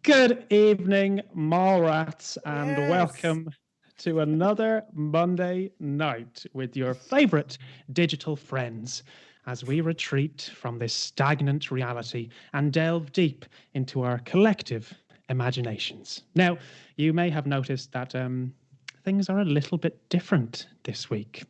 Good evening, mall rats, and welcome to another Monday night with your favorite digital friends as we retreat from this stagnant reality and delve deep into our collective imaginations. Now, you may have noticed that things are a little bit different this week.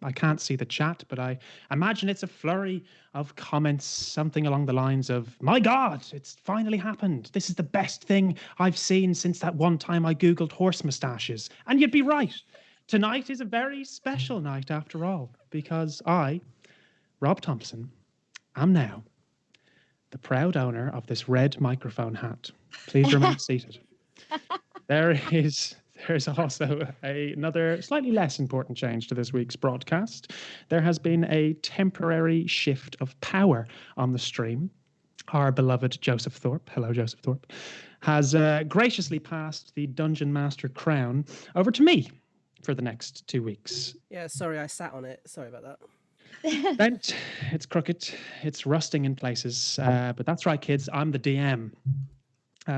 I can't see the chat, but I imagine it's a flurry of comments, something along the lines of, "My God, it's finally happened. This is the best thing I've seen since that one time I Googled horse moustaches." And you'd be right. Tonight is a very special night after all, because I, Rob Thompson, am now the proud owner of this red microphone hat. Please remain seated. There's also another slightly less important change to this week's broadcast. There has been a temporary shift of power on the stream. Our beloved Jospeh Thorpe, hello Jospeh Thorpe, has graciously passed the Dungeon Master crown over to me for the next 2 weeks. Yeah, sorry, I sat on it. Sorry about that. Bent, it's crooked, it's rusting in places, but that's right, kids, I'm the DM.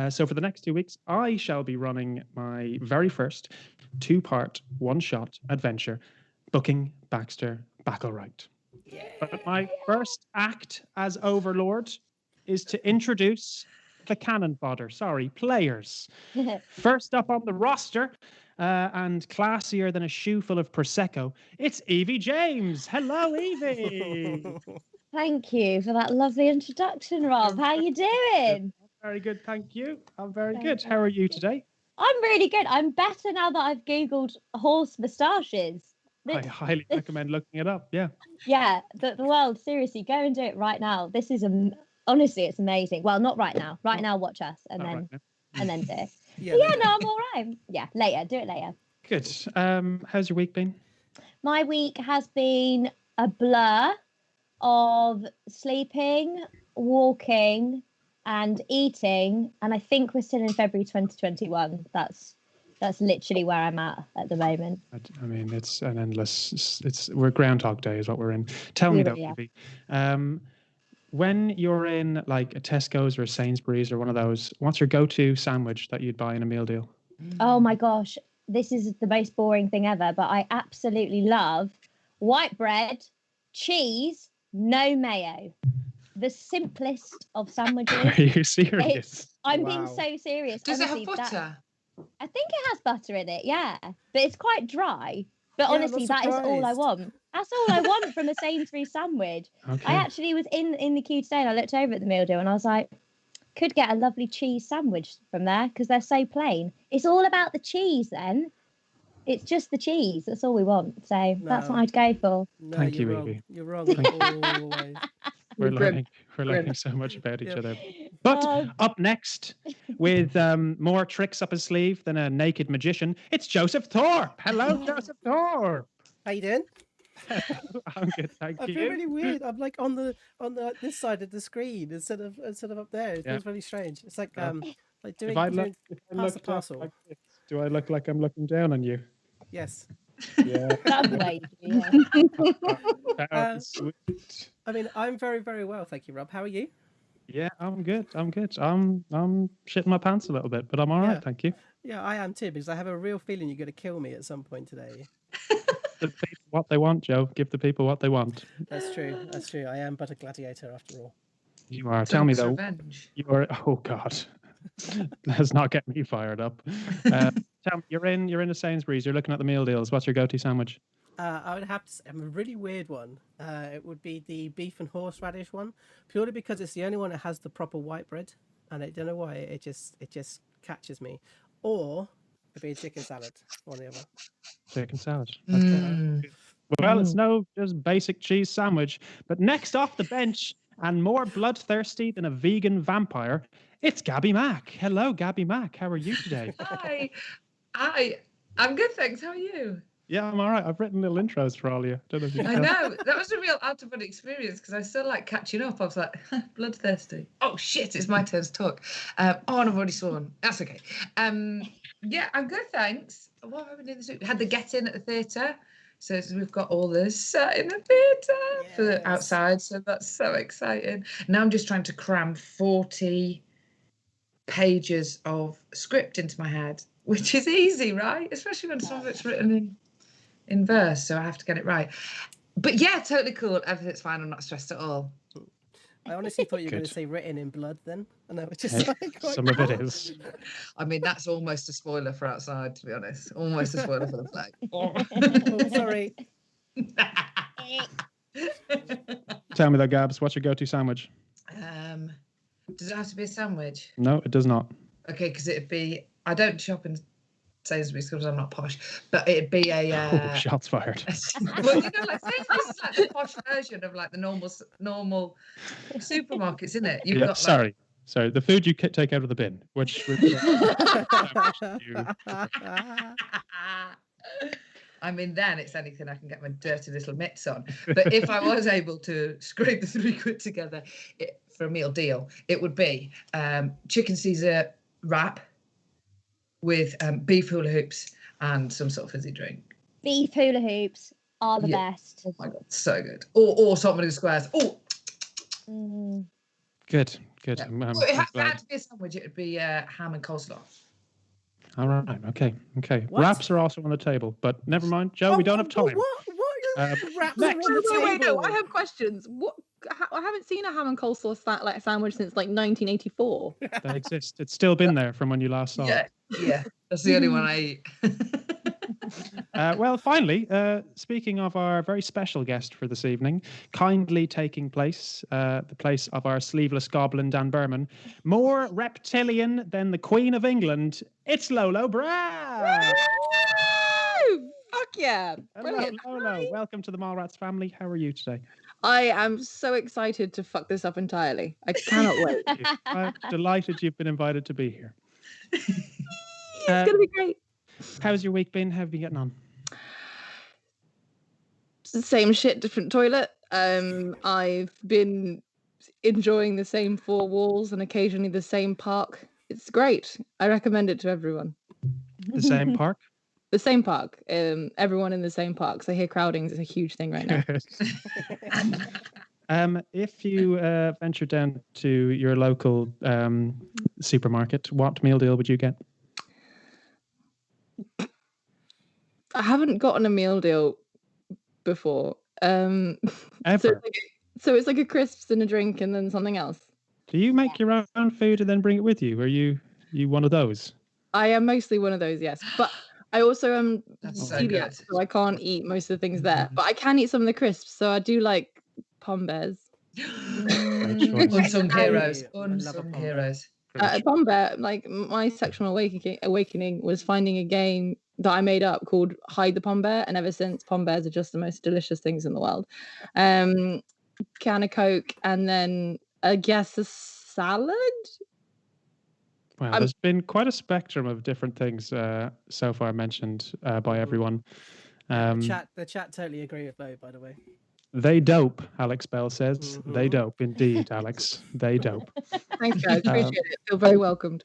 So for the next 2 weeks, I shall be running my very first 2-part, one-shot adventure, Booking Baxter Backlerite. Yeah. But my first act as Overlord is to introduce the cannon fodder. Sorry, players. First up on the roster, and classier than a shoe full of Prosecco, it's Evie James. Hello, Evie. Thank you for that lovely introduction, Rob. How you doing? Very good, thank you. I'm very good. How are you today? I'm really good. I'm better now that I've Googled horse moustaches. I highly recommend looking it up, yeah. Yeah, the world, seriously, go and do it right now. This is, honestly, it's amazing. Well, not right now. Right now, watch us, and then do it. Yeah, no, I'm all right. Yeah, later. Do it later. Good. How's your week been? My week has been a blur of sleeping, walking, and eating, and I think we're still in February 2021. That's literally where I'm at the moment. I mean, it's an endless. We're Groundhog Day is what we're in. Tell me though, Evie, when you're in like a Tesco's or a Sainsbury's or one of those, what's your go-to sandwich that you'd buy in a meal deal? Oh my gosh, this is the most boring thing ever, but I absolutely love white bread, cheese, no mayo. The simplest of sandwiches. Are you serious? I'm being so serious. Does honestly, it have butter? I think it has butter in it, yeah. But it's quite dry. But honestly, that is all I want. That's all I want from a Sainsbury's sandwich. Okay. I actually was in the queue today and I looked over at the meal deal and I was like, could get a lovely cheese sandwich from there because they're so plain. It's all about the cheese then. It's just the cheese. That's all we want. So that's what I'd go for. No, Thank you, Evie. You're wrong. Always. We're learning so much about each other. But up next, with more tricks up his sleeve than a naked magician, it's Jospeh Thorpe. Hello, Jospeh Thorpe. How you doing? I'm good, thank you. I feel really weird. I'm like on this side of the screen instead of up there. It feels really strange. It's like doing pass a parcel. Like this, do I look like I'm looking down on you? Yes. Yeah. That's the way you I mean, I'm very, very well, thank you, Rob. How are you? Yeah, I'm good. I'm shitting my pants a little bit, but I'm all right, thank you. Yeah, I am too, because I have a real feeling you're going to kill me at some point today. The people what they want, Joe. Give the people what they want. That's true. I am but a gladiator after all. You are. Tell me though. Revenge. You are. Oh God. Let's not get me fired up. Tell me, you're in a Sainsbury's. You're looking at the meal deals. What's your go-to sandwich? I would have to say a really weird one. It would be the beef and horseradish one, purely because it's the only one that has the proper white bread, and I don't know why it just catches me. Or it'd be a chicken salad, one or the other. Chicken salad. Well, it's no just basic cheese sandwich, but next off the bench and more bloodthirsty than a vegan vampire, it's Gabby Mac. Hello, Gabby Mac. How are you today? Hi. I'm good, thanks. How are you? Yeah, I'm all right. I've written little intros for all you. Don't know if you I can tell. know. That was a real out of body experience because I was still like catching up. I was like, bloodthirsty. Oh, shit, it's my turn to talk. And I've already sworn. That's okay. Yeah, I'm good, thanks. What have we been doing this week? We had the get-in at the theatre. So we've got all this in the theatre for the outside. So that's so exciting. Now I'm just trying to cram 40 pages of script into my head, which is easy, right? Especially when some of it's written in verse, so I have to get it right. But yeah, totally cool. Everything's fine. I'm not stressed at all. I honestly thought you were going to Good. say written in blood then. And I was just like, Some of it is. I mean, that's almost a spoiler for outside, to be honest. Almost a spoiler for the play. oh, sorry. Tell me though, Gabs, what's your go-to sandwich? Does it have to be a sandwich? No, it does not. Okay, because it'd be, I don't shop in Sainsbury's because I'm not posh, but it'd be a Shots fired. well, you know, like Sainsbury's is like the posh version of like the normal supermarkets, isn't it? You've got sorry, the food you take out of the bin, which I mean, then it's anything I can get my dirty little mitts on. But if I was able to scrape the £3 together for a meal deal, it would be chicken Caesar wrap with beef hula hoops and some sort of fizzy drink. Beef hula hoops are the best. Oh my God, so good. Or salt and vinegar squares. Oh, good. Yeah. Well, it had to be a sandwich. It would be ham and coleslaw. All right. Okay. What? Wraps are also on the table, but never mind, Joe. We don't have time. What? Wraps next. are on the Wait, table? no, I have questions. What? I haven't seen a ham and coleslaw sandwich since like 1984. They exist. It's still been there from when you last saw it. Yeah. That's the only one I eat. Well, finally, speaking of our very special guest for this evening, kindly taking place, the place of our sleeveless goblin, Dan Berman, more reptilian than the Queen of England, it's Lolo Brown. Woo! Fuck yeah! Hello, Brilliant. Lolo. Welcome to the Mallrats family. How are you today? I am so excited to fuck this up entirely. I cannot wait. I'm delighted you've been invited to be here. It's gonna be great. How's your week been? How have you been getting on? Same shit, different toilet. I've been enjoying the same four walls and occasionally the same park. It's great. I recommend it to everyone. The same park? The same park. Everyone in the same park. So here crowding is a huge thing right now. If you venture down to your local supermarket, what meal deal would you get? I haven't gotten a meal deal before. Ever? So it's like a crisps and a drink and then something else. Do you make your own food and then bring it with you? Are you one of those? I am mostly one of those, yes. But I also am That's so celiac, good. so I can't eat most of the things there. But I can eat some of the crisps, so I do like pom bears. choice. Unsung heroes. I love a Unsung pom heroes. Pom bear, like my sexual awakening was finding a game that I made up called Hide the Pom Bear, and ever since, pom bears are just the most delicious things in the world. Can of Coke, and then I guess a salad. Well, there's been quite a spectrum of different things so far mentioned by everyone. The chat totally agree with Bo, by the way. They dope, Alex Bell says. They dope, indeed, Alex. They dope. Thanks, guys. Appreciate it. Feel very welcomed.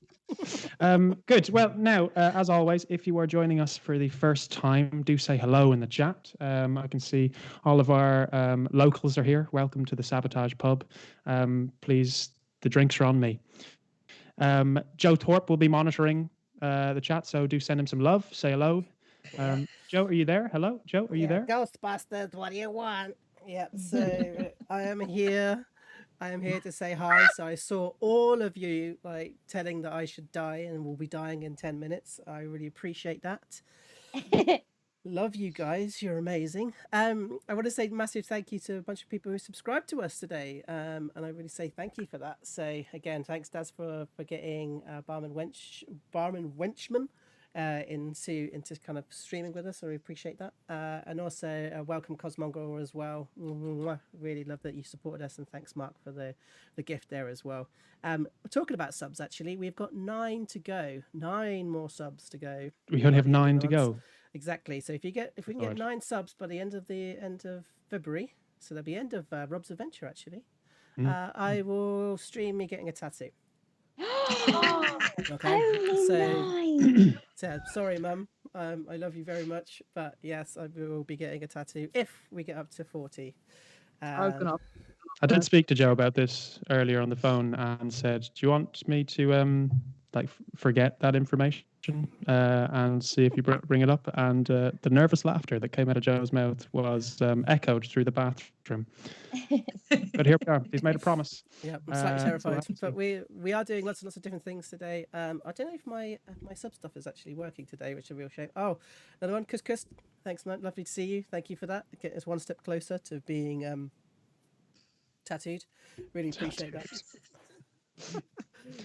Good. Well, now, as always, if you are joining us for the first time, do say hello in the chat. I can see all of our locals are here. Welcome to the Sabotage pub. Please, the drinks are on me. Joe Thorpe will be monitoring the chat, so do send him some love. Say hello. Joe, are you there? Hello, Joe, are you there? Ghostbusters, what do you want? Yep, so I am here. I am here to say hi. So I saw all of you like telling that I should die and will be dying in 10 minutes. I really appreciate that. Love you guys. You're amazing. I want to say massive thank you to a bunch of people who subscribed to us today. And I really say thank you for that. So again, thanks Daz for getting Barman Wenchman into kind of streaming with us. So we appreciate that. And also welcome Cosmongo as well. Really love that you supported us, and thanks Mark for the gift there as well. Talking about subs, actually, we've got 9 to go. 9 more subs to go. We only have 9 to go. Exactly. So if we can get 9 subs by the end of February, so that'll be end of Rob's adventure actually. I will stream me getting a tattoo. Okay. Only 9. So sorry, Mum. I love you very much, but yes, I will be getting a tattoo if we get up to 40. I did speak to Joe about this earlier on the phone and said, "Do you want me to forget that information and see if you bring it up?" And the nervous laughter that came out of Joe's mouth was echoed through the bathroom. But here we are. He's made a promise. Yeah, I'm slightly terrified, so but we are doing lots and lots of different things today. I don't know if my sub stuff is actually working today, which is a real shame. Oh, another one, Kus. Thanks, man. Lovely to see you. Thank you for that. Get us one step closer to being tattooed. Really appreciate that.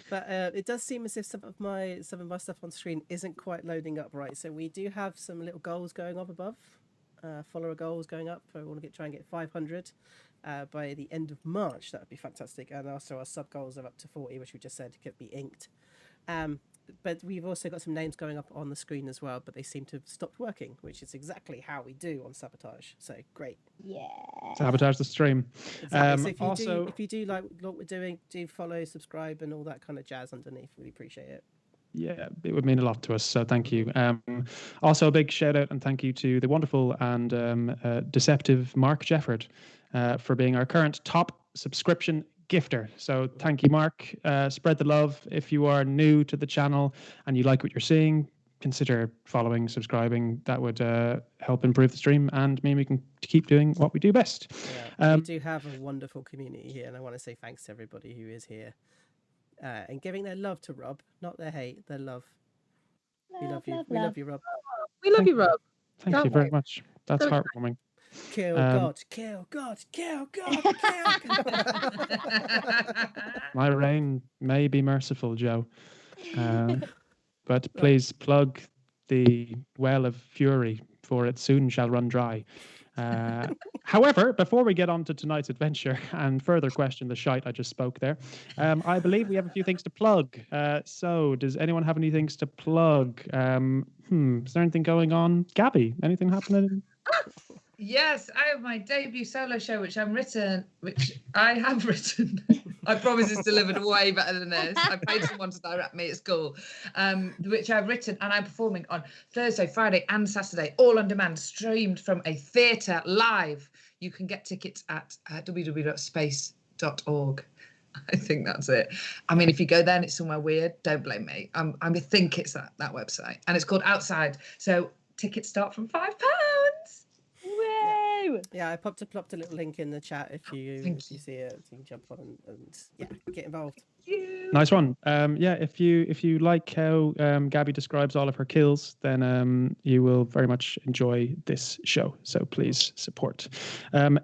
But it does seem as if some of my stuff on screen isn't quite loading up right. So we do have some little goals going up above. Follower goals going up. I want to try and get 500 by the end of March. That would be fantastic. And also our sub goals are up to 40, which we just said could be inked. But we've also got some names going up on the screen as well, but they seem to have stopped working, which is exactly how we do on Sabotage. So great. Yeah. Sabotage the stream. Exactly. So Also, if you do like what we're doing, do follow, subscribe, and all that kind of jazz underneath. Really appreciate it. yeah, it would mean a lot to us. So thank you. Also, a big shout out and thank you to the wonderful and deceptive Mark Jefford for being our current top subscription gifter. So thank you, Mark. Spread the love. If you are new to the channel and you like what you're seeing, consider following, subscribing. That would help improve the stream and mean we can keep doing what we do best. Yeah, we do have a wonderful community here, and I want to say thanks to everybody who is here and giving their love to Rob, not their hate, their love. We love you. We love you, Rob. We love you, Rob. Thank you very much. That's heartwarming. Kill God, kill God, kill God, kill God. My reign may be merciful, Joe. But please plug the well of fury, for it soon shall run dry. However, before we get on to tonight's adventure and further question the shite I just spoke there, I believe we have a few things to plug. So does anyone have any things to plug? Is there anything going on? Gabby, anything happening? Yes, I have my debut solo show, which I have written. I promise it's delivered way better than this. I paid someone to direct me. It's cool. Which I've written, and I'm performing on Thursday, Friday, and Saturday, all on demand, streamed from a theatre live. You can get tickets at www.space.org. I think that's it. I mean, if you go there and it's somewhere weird, don't blame me. I think it's that website, and it's called Outside. So tickets start from £5. Yeah, I popped a little link in the chat if you see it, you can jump on and get involved. Nice one. If you like how Gabby describes all of her kills, then you will very much enjoy this show. So please support.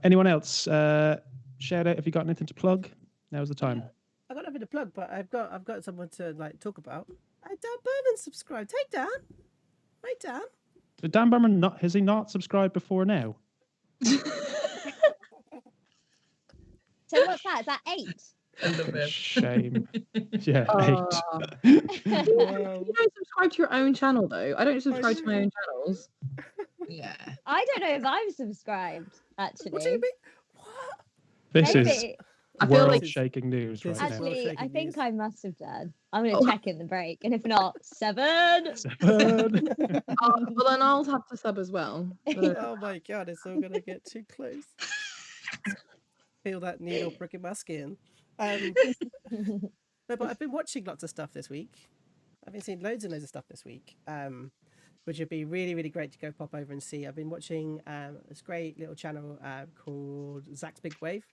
Anyone else? Shout out if you got anything to plug. Now's the time. I got nothing to plug, but I've got someone to talk about. Dan Berman subscribed. Hey Dan. Did Dan Berman has he not subscribed before now? So what's that? Is that 8? Shame. Yeah, 8. You don't subscribe to your own channel though. I don't subscribe to my own channels. Yeah. I don't know if I'm subscribed, actually. What do you mean? What? This Maybe. is I feel like world-shaking news right now. Actually, I think I must have done. I'm going to check in the break. And if not, 7. well, then I'll have to sub as well. Oh my God, it's all going to get too close. Feel that needle pricking my skin. No, but I've been watching lots of stuff this week. I've been seeing loads and loads of stuff this week, which would be really, really great to go pop over and see. I've been watching this great little channel called Zach's Big Wave.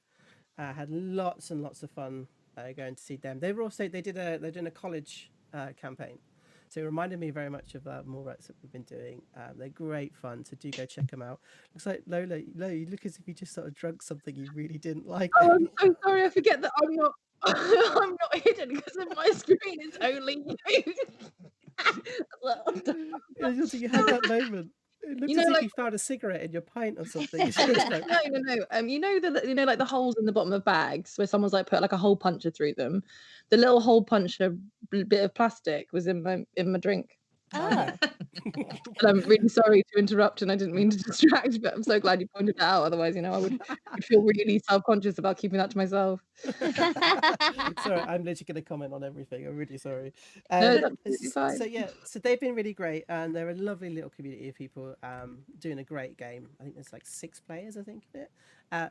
Had lots and lots of fun going to see them. They're doing a college campaign, so it reminded me very much of more that we've been doing. They're great fun, so do go check them out. Looks like Lolo, you look as if you just sort of drunk something you really didn't like. Oh, I'm so sorry. I forget that I'm not hidden because of my screen. It's only you. You had that moment. It looks as if you found a cigarette in your pint or something. No. Like the holes in the bottom of bags where someone's like put like a hole puncher through them. The little hole puncher bit of plastic was in my drink. Oh. And I'm really sorry to interrupt, and I didn't mean to distract, but I'm so glad you pointed that out. Otherwise, I would feel really self-conscious about keeping that to myself. Sorry, I'm literally going to comment on everything. I'm really sorry. No, that's absolutely fine. So yeah, so they've been really great, and they're a lovely little community of people doing a great game. I think there's like 6 players, I think, in it.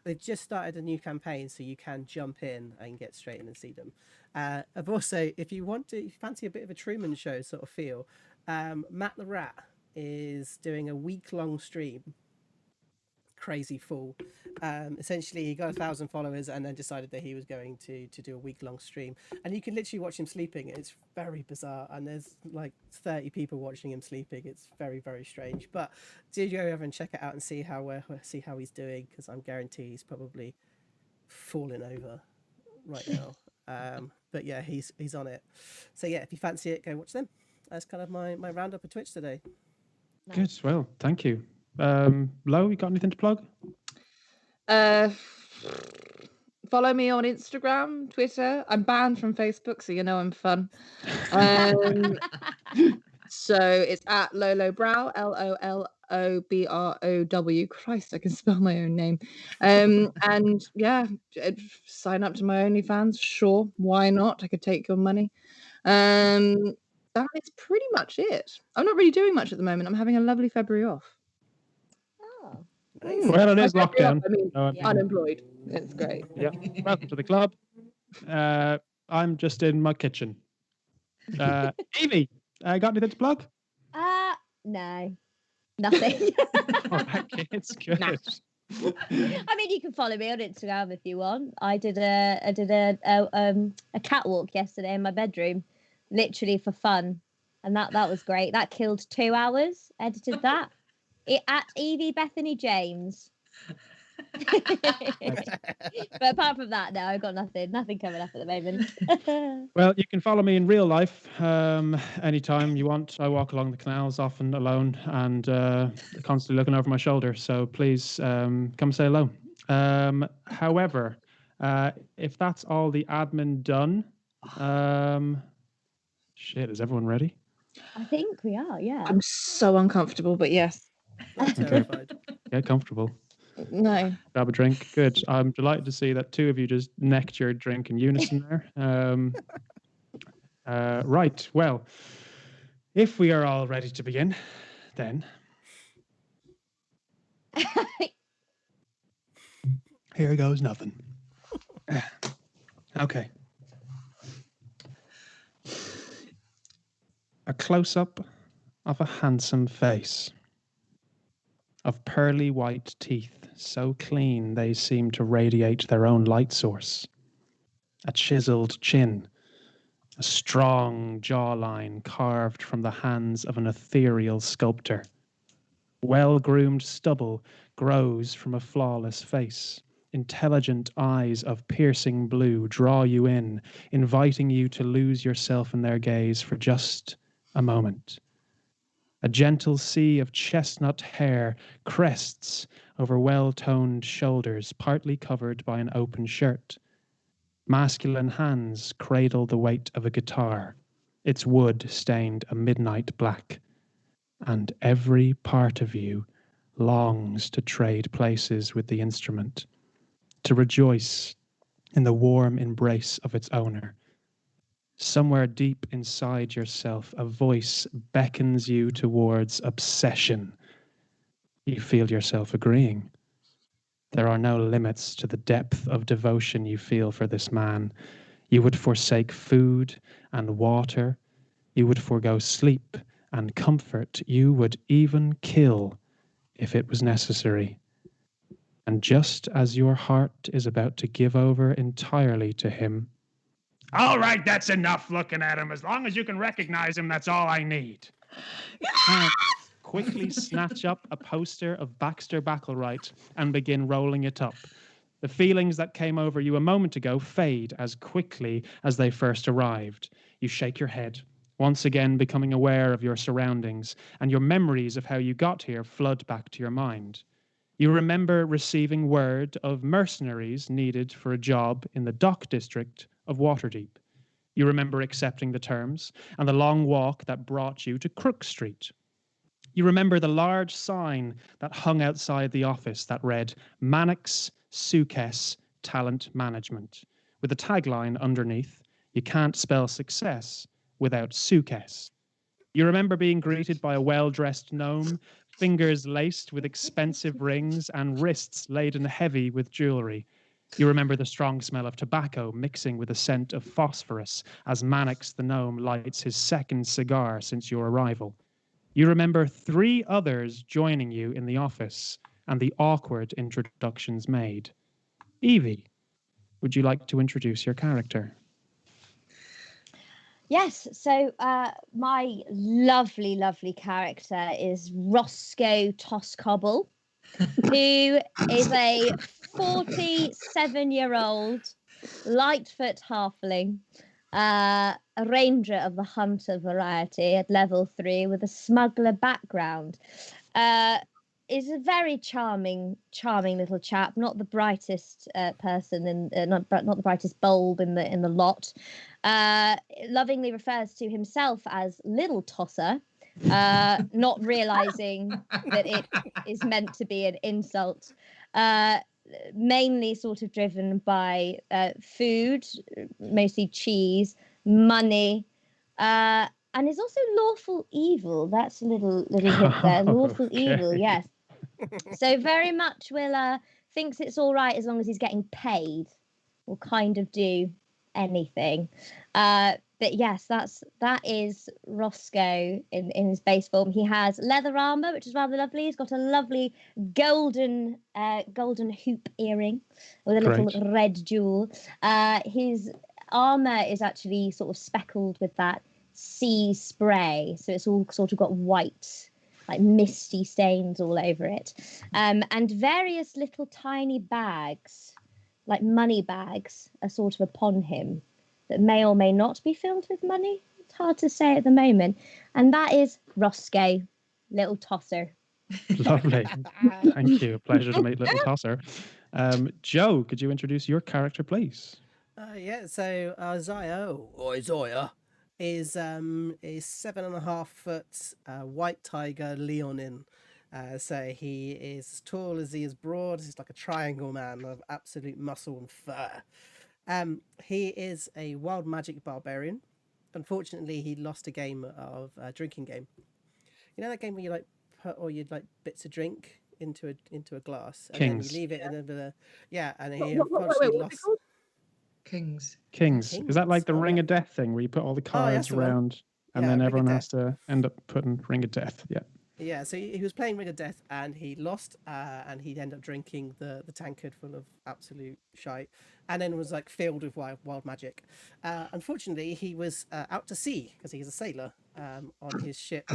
They've just started a new campaign, so you can jump in and get straight in and see them. I've also, if you fancy a bit of a Truman Show sort of feel, Matt the Rat is doing a week-long stream. Crazy fool. Essentially, he got 1,000 followers and then decided that he was going to do a week-long stream. And you can literally watch him sleeping. It's very bizarre. And there's like 30 people watching him sleeping. It's very, very strange. But do go over and check it out and see how he's doing, because I'm guaranteed he's probably falling over right now. But yeah, he's on it. So yeah, if you fancy it, go watch them. That's kind of my roundup of Twitch today. Good. Well, thank you. Lo, you got anything to plug? Follow me on Instagram, Twitter. I'm banned from Facebook, so I'm fun. So it's at Lolo Brow, LOLOBROW. Christ, I can spell my own name. And yeah, sign up to my OnlyFans. Sure, why not? I could take your money. That is pretty much it. I'm not really doing much at the moment. I'm having a lovely February off. Oh. Nice. Well, it is lockdown. I mean, Yeah. unemployed. It's great. Yeah. Welcome to the club. I'm just in my kitchen. Evie, got anything to plug? No, nothing. All right, kids, good. Nah. I mean, you can follow me on Instagram if you want. I did a catwalk yesterday in my bedroom, literally for fun, and that was great. That killed 2 hours. Edited that. At Evie Bethany James. But apart from that, no, I've got nothing coming up at the moment. Well, you can follow me in real life anytime you want. I walk along the canals often alone and constantly looking over my shoulder. So please come say hello. However, if that's all the admin done, shit, is everyone ready? I think we are, yeah. I'm so uncomfortable, but yes. I'm terrified. Get comfortable. No. Grab a drink. Good. I'm delighted to see that 2 of you just necked your drink in unison there. Right. Well, if we are all ready to begin, then here goes nothing. Okay. A close-up of a handsome face, of pearly white teeth, so clean they seem to radiate their own light source. A chiseled chin, a strong jawline carved from the hands of an ethereal sculptor. Well-groomed stubble grows from a flawless face. Intelligent eyes of piercing blue draw you in, inviting you to lose yourself in their gaze for just a moment. A gentle sea of chestnut hair crests over well-toned shoulders, partly covered by an open shirt. Masculine hands cradle the weight of a guitar, its wood stained a midnight black. And every part of you longs to trade places with the instrument, to rejoice in the warm embrace of its owner. Somewhere deep inside yourself, a voice beckons you towards obsession. You feel yourself agreeing. There are no limits to the depth of devotion you feel for this man. You would forsake food and water. You would forego sleep and comfort. You would even kill if it was necessary. And just as your heart is about to give over entirely to him, all right, that's enough looking at him. As long as you can recognize him, that's all I need. Quickly snatch up a poster of Baxter Backlerite and begin rolling it up. The feelings that came over you a moment ago fade as quickly as they first arrived. You shake your head, once again becoming aware of your surroundings, and your memories of how you got here flood back to your mind. You remember receiving word of mercenaries needed for a job in the dock district of Waterdeep. You remember accepting the terms and the long walk that brought you to Crook Street. You remember the large sign that hung outside the office that read Mannix Sukkes Talent Management, with a tagline underneath, "You can't spell success without Sukkes." You remember being greeted by a well-dressed gnome, fingers laced with expensive rings and wrists laden heavy with jewelry. You remember the strong smell of tobacco mixing with the scent of phosphorus as Mannix the gnome lights his second cigar since your arrival. You remember 3 others joining you in the office and the awkward introductions made. Evie, would you like to introduce your character? Yes, so my lovely, lovely character is Roscoe Toscobble, who is a 47-year-old Lightfoot halfling, a ranger of the hunter variety at level 3 with a smuggler background. Is a very charming little chap. Not the brightest person, not the brightest bulb in the lot. Lovingly refers to himself as Little Tosser, not realizing that it is meant to be an insult. Mainly sort of driven by food, mostly cheese, money, and is also lawful evil. That's a little hint there. Lawful evil, yes. So very much will thinks it's all right as long as he's getting paid. Will kind of do anything. But yes, that is Roscoe in his base form. He has leather armor, which is rather lovely. He's got a lovely golden hoop earring with a little red jewel. His armor is actually sort of speckled with that sea spray, so it's all sort of got white, like misty stains all over it, and various little tiny bags, like money bags, are sort of upon him that may or may not be filled with money. It's hard to say at the moment. And that is Roscoe, Little Tosser. Lovely. Thank you. A pleasure to meet Little Tosser. Joe, could you introduce your character, please? Yeah, so Isaiah is 7.5 foot white tiger leonin. So he is as tall as he is broad. He's like a triangle man of absolute muscle and fur. He is a wild magic barbarian. Unfortunately, he lost a game of a drinking game. You know that game where you like put all your like bits of drink into a glass and Kings. then you leave it in and he unfortunately lost. Kings. Is that like the Ring of Death thing where you put all the cards around and then everyone has to end up putting Ring of Death? Yeah. Yeah, so he was playing Ring of Death and he lost, and he'd end up drinking the tankard full of absolute shite, and then was like filled with wild magic. Unfortunately, he was out to sea because he's a sailor on his ship,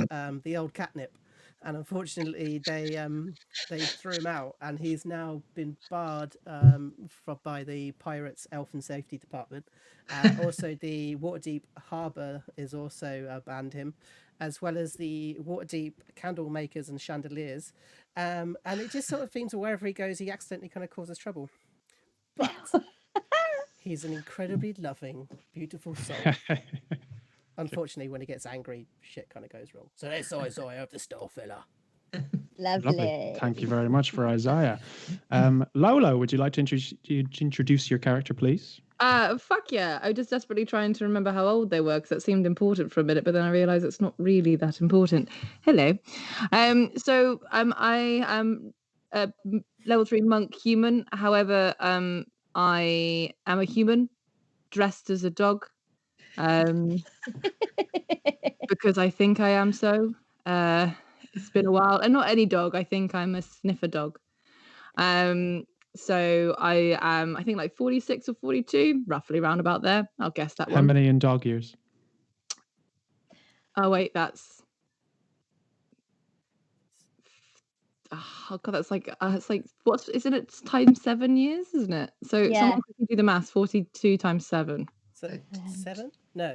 the Old Catnip, and unfortunately they threw him out, and he's now been barred by the Pirates Health and Safety Department. Also, the Waterdeep Harbour is also banned him, as well as the Waterdeep candle makers and chandeliers. And it just sort of seems that wherever he goes, he accidentally kind of causes trouble. But he's an incredibly loving, beautiful soul. Unfortunately, when he gets angry, shit kind of goes wrong. So that's Isaiah of the Starfella. Lovely. Thank you very much for Isaiah. Lolo, would you like to introduce your character, please? Fuck yeah. I was just desperately trying to remember how old they were because that seemed important for a minute, but then I realised it's not really that important. Hello. So I am a level 3 monk human. However, I am a human dressed as a dog. Because I think I am so. It's been a while. And not any dog. I think I'm a sniffer dog. So I am, I think, like 46 or 42, roughly around about there. I'll guess that one. How many in dog years? Oh, wait, that's... Oh, God, that's like, it's like, what's, isn't it times 7 years, isn't it? So someone can do the maths, 42 times 7. So 7? No,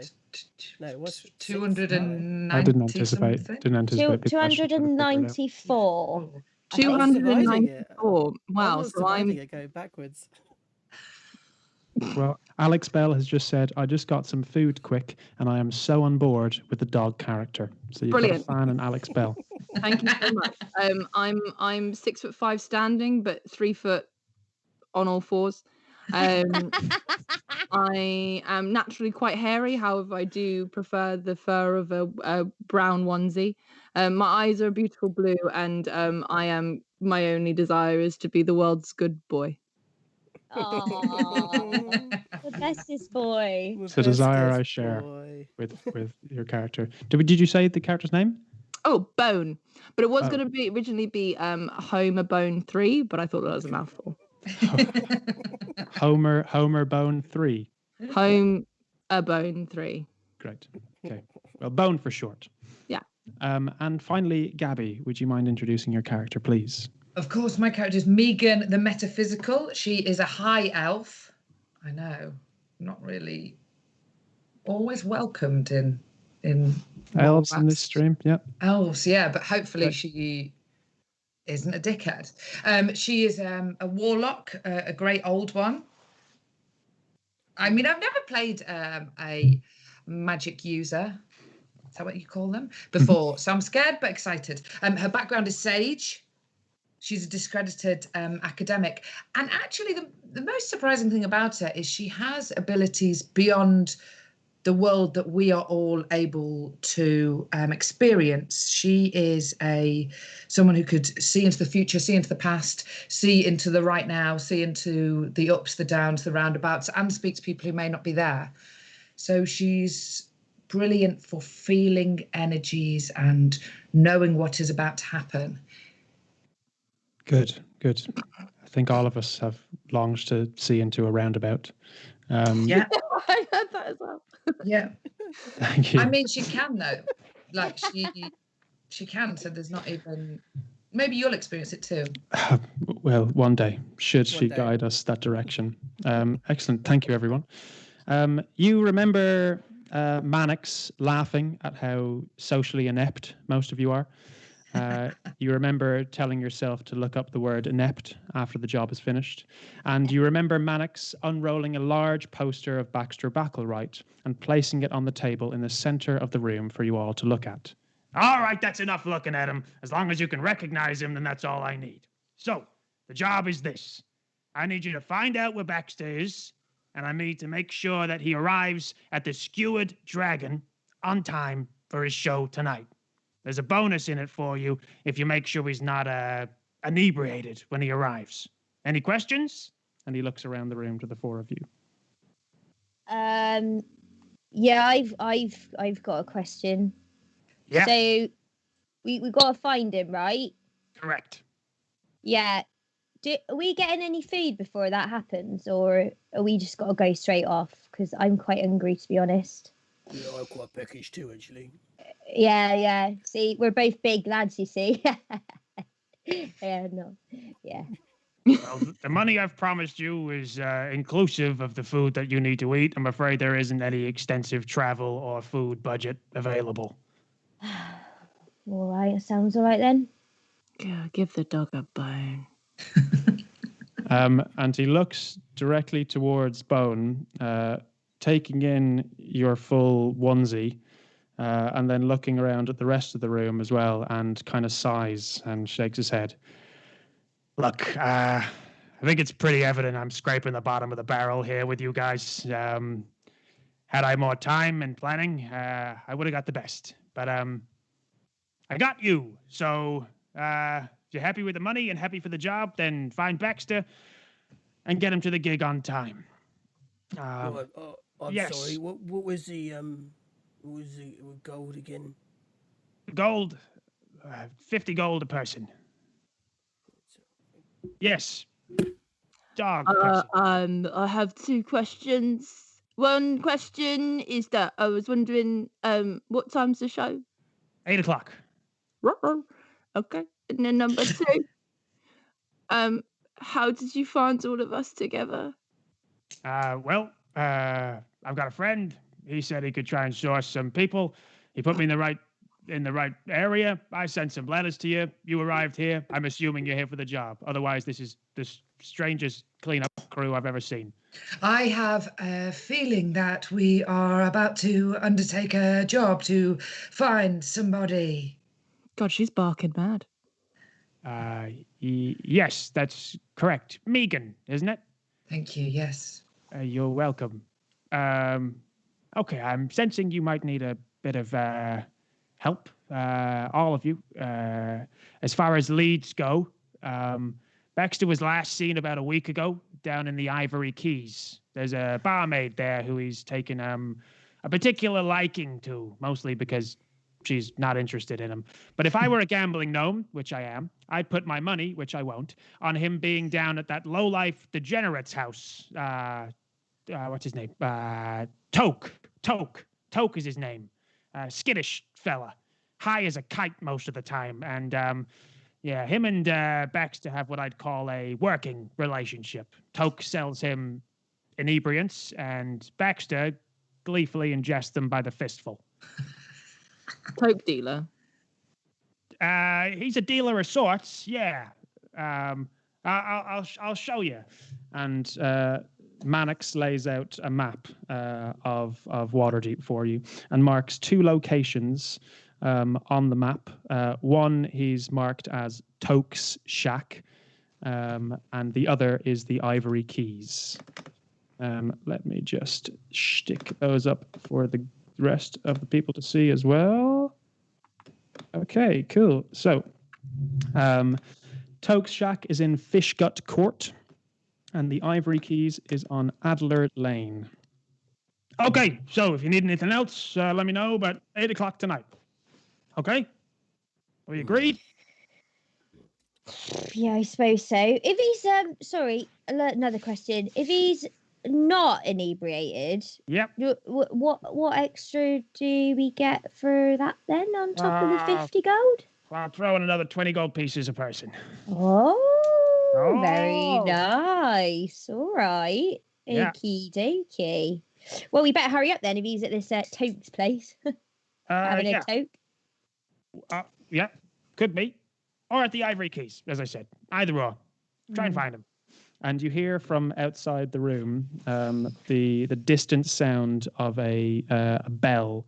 what's 290? I didn't anticipate. 294. 294. Wow, so I'm go backwards. Well, Alex Bell has just said, I just got some food quick and I am so on board with the dog character. So you've got a fan in Alex Bell. Thank you so much. I'm 6'5" standing, but 3 foot on all fours. I am naturally quite hairy. However, I do prefer the fur of a brown onesie. My eyes are a beautiful blue, and my only desire is to be the world's good boy. Aww, the bestest boy. It's a desire I share with your character. Did you say the character's name? Oh, Bone. But it was going to originally be Homer Bone 3, but I thought that was a mouthful. Homer Bone 3. Home a Bone 3. Great. Okay. Well, Bone for short. Yeah. And finally, Gabby, would you mind introducing your character, please? Of course, my character is Megan the Metaphysical. She is a high elf. I know, not really always welcomed in elves in this stream. Yeah. Elves, yeah, but hopefully she isn't a dickhead. She is a warlock, a great old one. I mean, I've never played a magic user. Is that what you call them? Before, so I'm scared but excited. Her background is sage. She's a discredited academic. And actually, the most surprising thing about her is she has abilities beyond the world that we are all able to experience. She is someone who could see into the future, see into the past, see into the right now, see into the ups, the downs, the roundabouts, and speak to people who may not be there. So she's brilliant for feeling energies and knowing what is about to happen. Good. I think all of us have longed to see into a roundabout. Yeah. I heard that as well. Yeah. Thank you. I mean, she can though. Like she can. So there's not even. Maybe you'll experience it too. Well, one day, should she guide us that direction. Excellent. Thank you, everyone. You remember Mannix laughing at how socially inept most of you are. You remember telling yourself to look up the word inept after the job is finished. And you remember Mannix unrolling a large poster of Baxter Backlerite and placing it on the table in the center of the room for you all to look at. All right, that's enough looking at him. As long as you can recognize him, then that's all I need. So, the job is this. I need you to find out where Baxter is, and I need to make sure that he arrives at the Skewered Dragon on time for his show tonight. There's a bonus in it for you if you make sure he's not inebriated when he arrives. Any questions? And he looks around the room to the four of you. Yeah, I've got a question. Yeah. So we got to find him, right? Correct. Yeah. Are we getting any food before that happens, or are we just got to go straight off? Because I'm quite hungry, to be honest. Yeah, I'm quite peckish too, actually. Yeah. See, we're both big lads, you see. Yeah. Well, the money I've promised you is inclusive of the food that you need to eat. I'm afraid there isn't any extensive travel or food budget available. All right, sounds all right then. Yeah, give the dog a bone. And he looks directly towards Bone, taking in your full onesie, and then looking around at the rest of the room as well, and kind of sighs and shakes his head. Look, I think it's pretty evident I'm scraping the bottom of the barrel here with you guys. Had I more time and planning, I would have got the best. But I got you. So if you're happy with the money and happy for the job, then find Baxter and get him to the gig on time. I'm yes. sorry. What was the gold again? Gold, 50 gold a person. Yes. Dog person. I have 2 questions. One question is that I was wondering, what time's the show? 8:00. Okay. And then number 2, how did you find all of us together? Well, I've got a friend. He said he could try and source some people. He put me in the right area. I sent some letters to you. You arrived here. I'm assuming you're here for the job. Otherwise, this is the strangest cleanup crew I've ever seen. I have a feeling that we are about to undertake a job to find somebody. God, she's barking mad. Yes, that's correct. Megan, isn't it? Thank you. Yes. You're welcome. Okay, I'm sensing you might need a bit of help, all of you. As far as leads go, Baxter was last seen about a week ago down in the Ivory Keys. There's a barmaid there who he's taken a particular liking to, mostly because she's not interested in him. But if I were a gambling gnome, which I am, I'd put my money, which I won't, on him being down at that low-life degenerate's house. What's his name? Toke. Toke is his name. Skittish fella. High as a kite most of the time. And yeah, him and Baxter have what I'd call a working relationship. Toke sells him inebriants, and Baxter gleefully ingests them by the fistful. Coke dealer. He's a dealer of sorts, yeah. I'll show you. And Mannix lays out a map of Waterdeep for you and marks 2 locations on the map. One he's marked as Toke's Shack, and the other is the Ivory Keys. Let me just stick those up for the rest of the people to see as well. Okay, cool. So, Toke's Shack is in Fishgut Court, and the Ivory Keys is on Adler Lane. Okay, so if you need anything else, let me know about 8 o'clock tonight. Okay? We agreed? Yeah, I suppose so. If he's sorry, another question. If he's not inebriated, Yep. what extra do we get for that then on top of the 50 gold? I'll throw in another 20 gold pieces a person. Oh, very nice. All right. Yeah. Okie dokie. Well, we better hurry up then if he's at this Toke's place. Having a toke. Yeah, could be. Or at the Ivory Keys, as I said. Either or. Try and find him. And you hear from outside the room the distant sound of a bell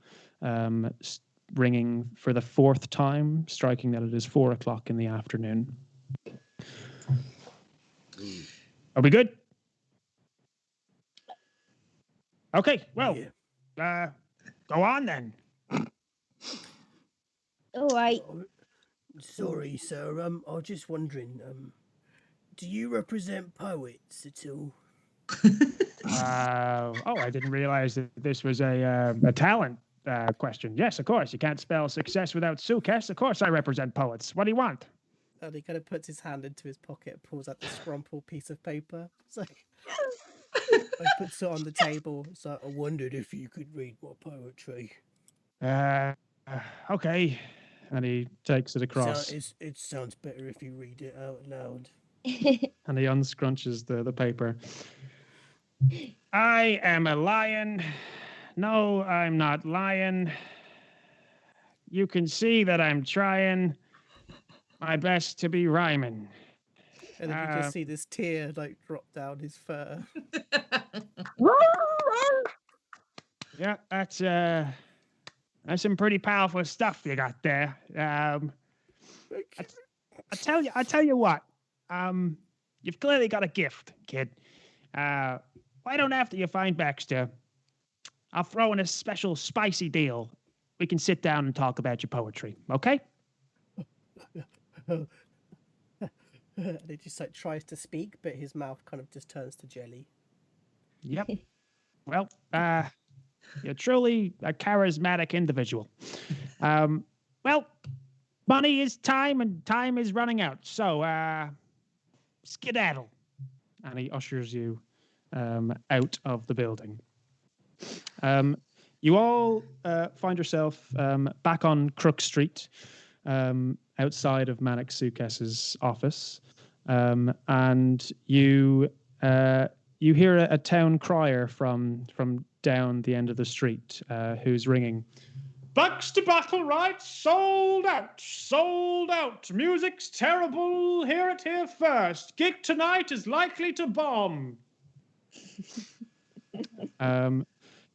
ringing for the 4th time, striking that it is 4 o'clock in the afternoon. Are we good? Okay, well, go on then. All right. Sorry, sir. I was just wondering, do you represent poets at all? I didn't realize that this was a talent question. Yes, of course. You can't spell success without success. Of course I represent poets. What do you want? And he kind of puts his hand into his pocket, pulls out the scrumpled piece of paper. It's like, I puts it on the table. So I wondered if you could read my poetry. Okay. And he takes it across. It sounds better if you read it out loud. And he unscrunches the paper. I am a lion. No, I'm not lying. You can see that I'm trying my best to be rhyming. And then you just see this tear like drop down his fur. Yeah, that's some pretty powerful stuff you got there. I tell you what. You've clearly got a gift, kid. Why don't after you find Baxter, I'll throw in a special spicy deal. We can sit down and talk about your poetry, okay? And he just like tries to speak, but his mouth kind of just turns to jelly. Yep. Well, you're truly a charismatic individual. Well, money is time, and time is running out. So, skedaddle. And he ushers you out of the building. You all find yourself back on Crook Street, outside of Manic Sukkes's office, and you hear a town crier from down the end of the street, who's ringing. Baxter Backlerite sold out, sold out. Music's terrible, hear it here first. Gig tonight is likely to bomb.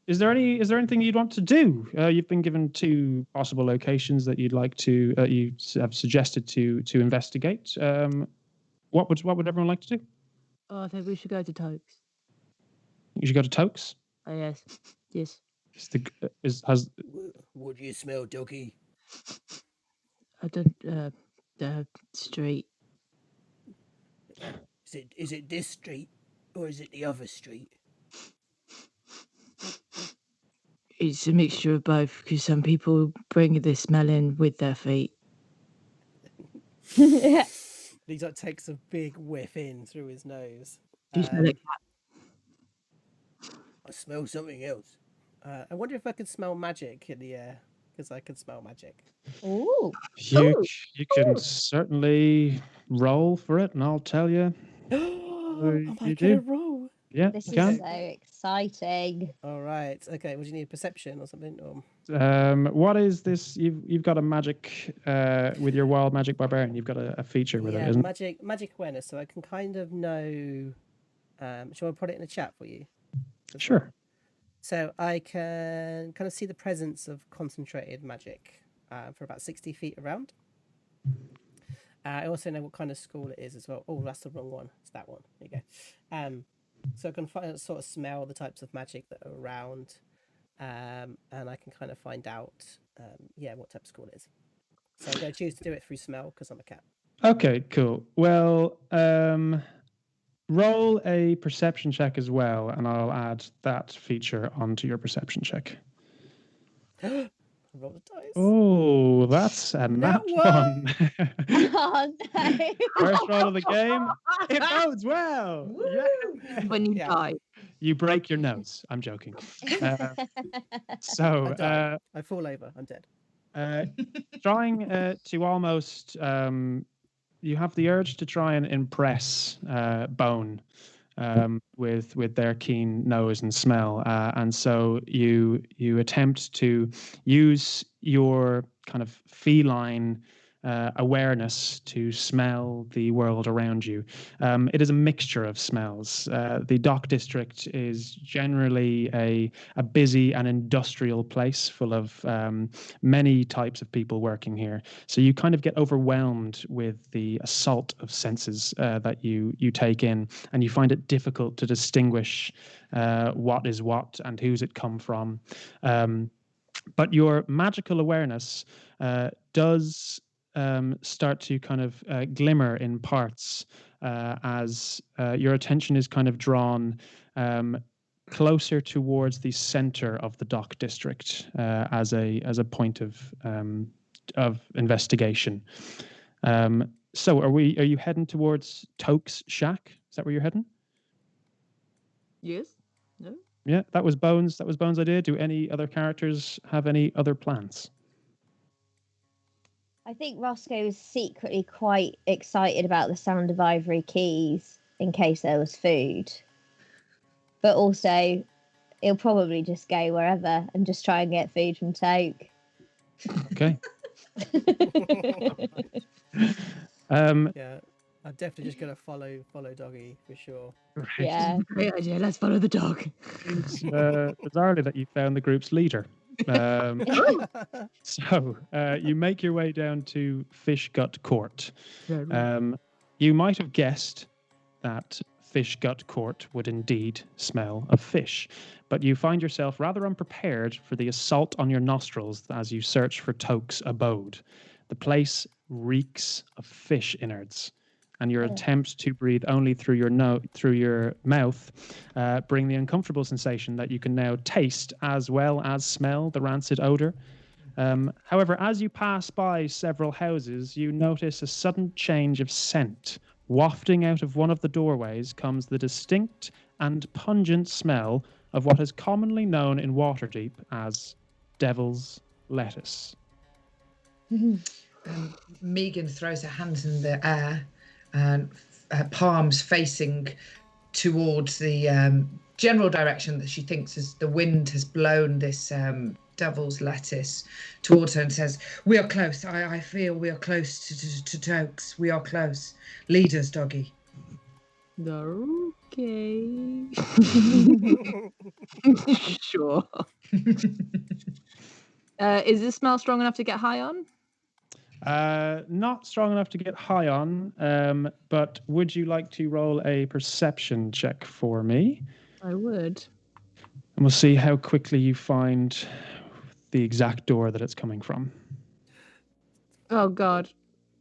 is there anything you'd want to do? You've been given 2 possible locations that you'd like to you have suggested to investigate. What would everyone like to do? Oh, I think we should go to Tokes. You should go to Tokes. Oh yes, yes. Would you smell doggy? I don't. The street. Is it this street or is it the other street? It's a mixture of both because some people bring the smell in with their feet. He takes a big whiff in through his nose. Do you smell it? I smell something else. I wonder if I can smell magic in the air, because I can smell magic. Ooh. You can certainly roll for it, and I'll tell you. Am I you gonna do. roll? Yeah, This you is can. so exciting. All right. Okay. Would you need perception or something? Or... What is this? You've got a magic with your wild magic barbarian. You've got a feature with it, isn't it? magic awareness. So I can kind of know. Shall I put it in the chat for you? Sure. So I can kind of see the presence of concentrated magic for about 60 feet around. I also know what kind of school it is as well. Oh, that's the wrong one. It's that one. There you go. So I can sort of smell the types of magic that are around, and I can kind of find out, what type of school it is. So I'm going to choose to do it through smell because I'm a cat. Okay, cool. Well, roll a perception check as well, and I'll add that feature onto your perception check. Roll the dice. Oh, that's a nat one. Oh no. First roll of the game. It bodes well. Yeah. When you die. You break your nose. I'm joking. So I fall over. I'm dead. trying to almost you have the urge to try and impress Bone with their keen nose and smell, and so you attempt to use your kind of feline awareness to smell the world around you. It is a mixture of smells. The dock district is generally a busy and industrial place full of many types of people working here. So you kind of get overwhelmed with the assault of senses that you take in, and you find it difficult to distinguish what is what and who's it come from. But your magical awareness does start to kind of glimmer in parts as your attention is kind of drawn closer towards the center of the dock district as a point of investigation. So are you heading towards Toke's shack? Is that where you're heading? Yes. No. Yeah, that was Bones' idea. Do any other characters have any other plans? I think Roscoe was secretly quite excited about the sound of ivory keys in case there was food. But also, he'll probably just go wherever and just try and get food from Toke. Okay. Yeah, I'm definitely just going to follow Doggy for sure. Right. Yeah. Great idea. Let's follow the dog. It's bizarrely that you found the group's leader. So you make your way down to Fish Gut Court. You might have guessed that Fish Gut Court would indeed smell of fish, but you find yourself rather unprepared for the assault on your nostrils as you search for Toke's abode. The place reeks of fish innards, and your attempt to breathe only through your mouth bring the uncomfortable sensation that you can now taste as well as smell the rancid odor. However, as you pass by several houses, you notice a sudden change of scent. Wafting out of one of the doorways comes the distinct and pungent smell of what is commonly known in Waterdeep as devil's lettuce. Megan throws her hands in the air and her palms facing towards the general direction that she thinks as the wind has blown this devil's lettuce towards her, and says, "We are close. I feel we are close to Tokes. We are close. Lead us, Doggy." Okay. Sure. Is this smell strong enough to get high on? Not strong enough to get high on, but would you like to roll a perception check for me? I would. And we'll see how quickly you find the exact door that it's coming from. Oh, God.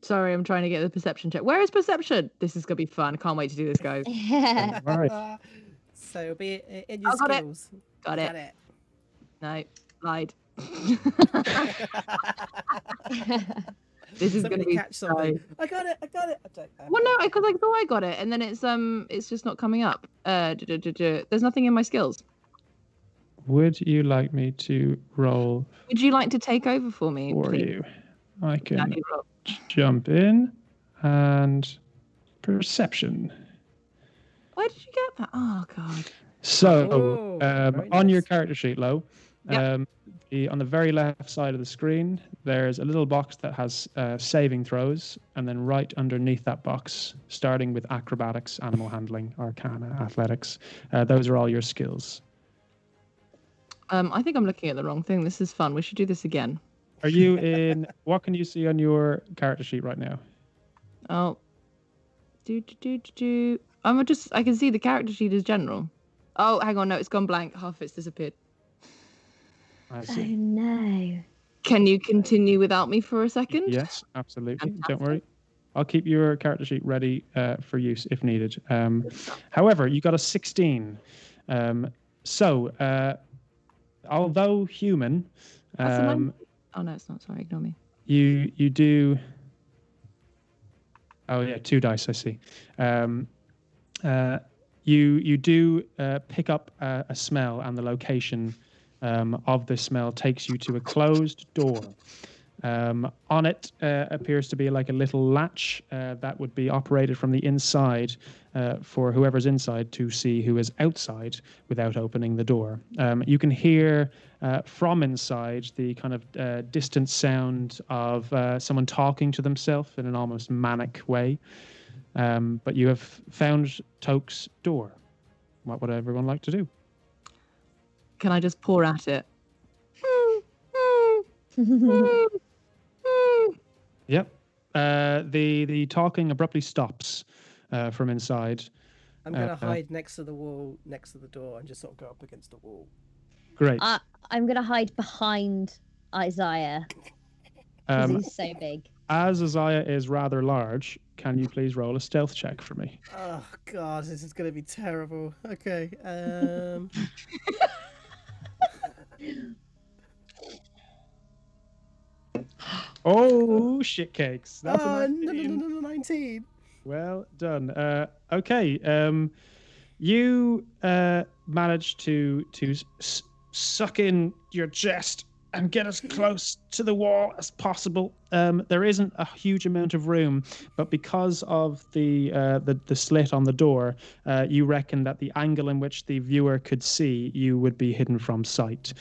Sorry, I'm trying to get the perception check. Where is perception? This is going to be fun. I can't wait to do this, guys. All right. So it'll be in your got it. skills. Got it. No, lied. This is going to be catch something. I got it. Well, no, because I thought I got it, and then it's just not coming up. There's nothing in my skills. Would you like me to roll? Would you like to take over for me? For please? you, I can jump in and perception. Where did you get that? Oh, God. So, on your nice. character sheet, Lo, Yep. on the very left side of the screen, there's a little box that has saving throws, and then right underneath that box, starting with acrobatics, animal handling, arcana, athletics, those are all your skills. I think I'm looking at the wrong thing. This is fun. We should do this again. Are you in? What can you see on your character sheet right now? Oh. I can see the character sheet as general. Oh, hang on. No, it's gone blank. Half it's disappeared. I Oh see. no. Can you continue without me for a second? Yes, absolutely. Fantastic. Don't worry. I'll keep your character sheet ready for use if needed. However, you got a 16. Although human, That's a nine. Oh no, it's not. Sorry, ignore me. you do. Oh yeah, 2 dice. I see. You do pick up a smell, and the location of this smell takes you to a closed door. On it appears to be like a little latch that would be operated from the inside for whoever's inside to see who is outside without opening the door. You can hear from inside the kind of distant sound of someone talking to themselves in an almost manic way. But you have found Toke's door. What would everyone like to do? Can I just pour at it? Yep. The talking abruptly stops from inside. I'm gonna hide next to the wall, next to the door, and just sort of go up against the wall. Great. I'm gonna hide behind Isaiah because he's so big. As Isaiah is rather large, can you please roll a stealth check for me? Oh God, this is gonna be terrible. Okay. Oh, shit cakes. That's a 19. No, 19. Well done. Okay. You managed to suck in your chest and get as close to the wall as possible. There isn't a huge amount of room, but because of the slit on the door, you reckon that the angle in which the viewer could see you would be hidden from sight.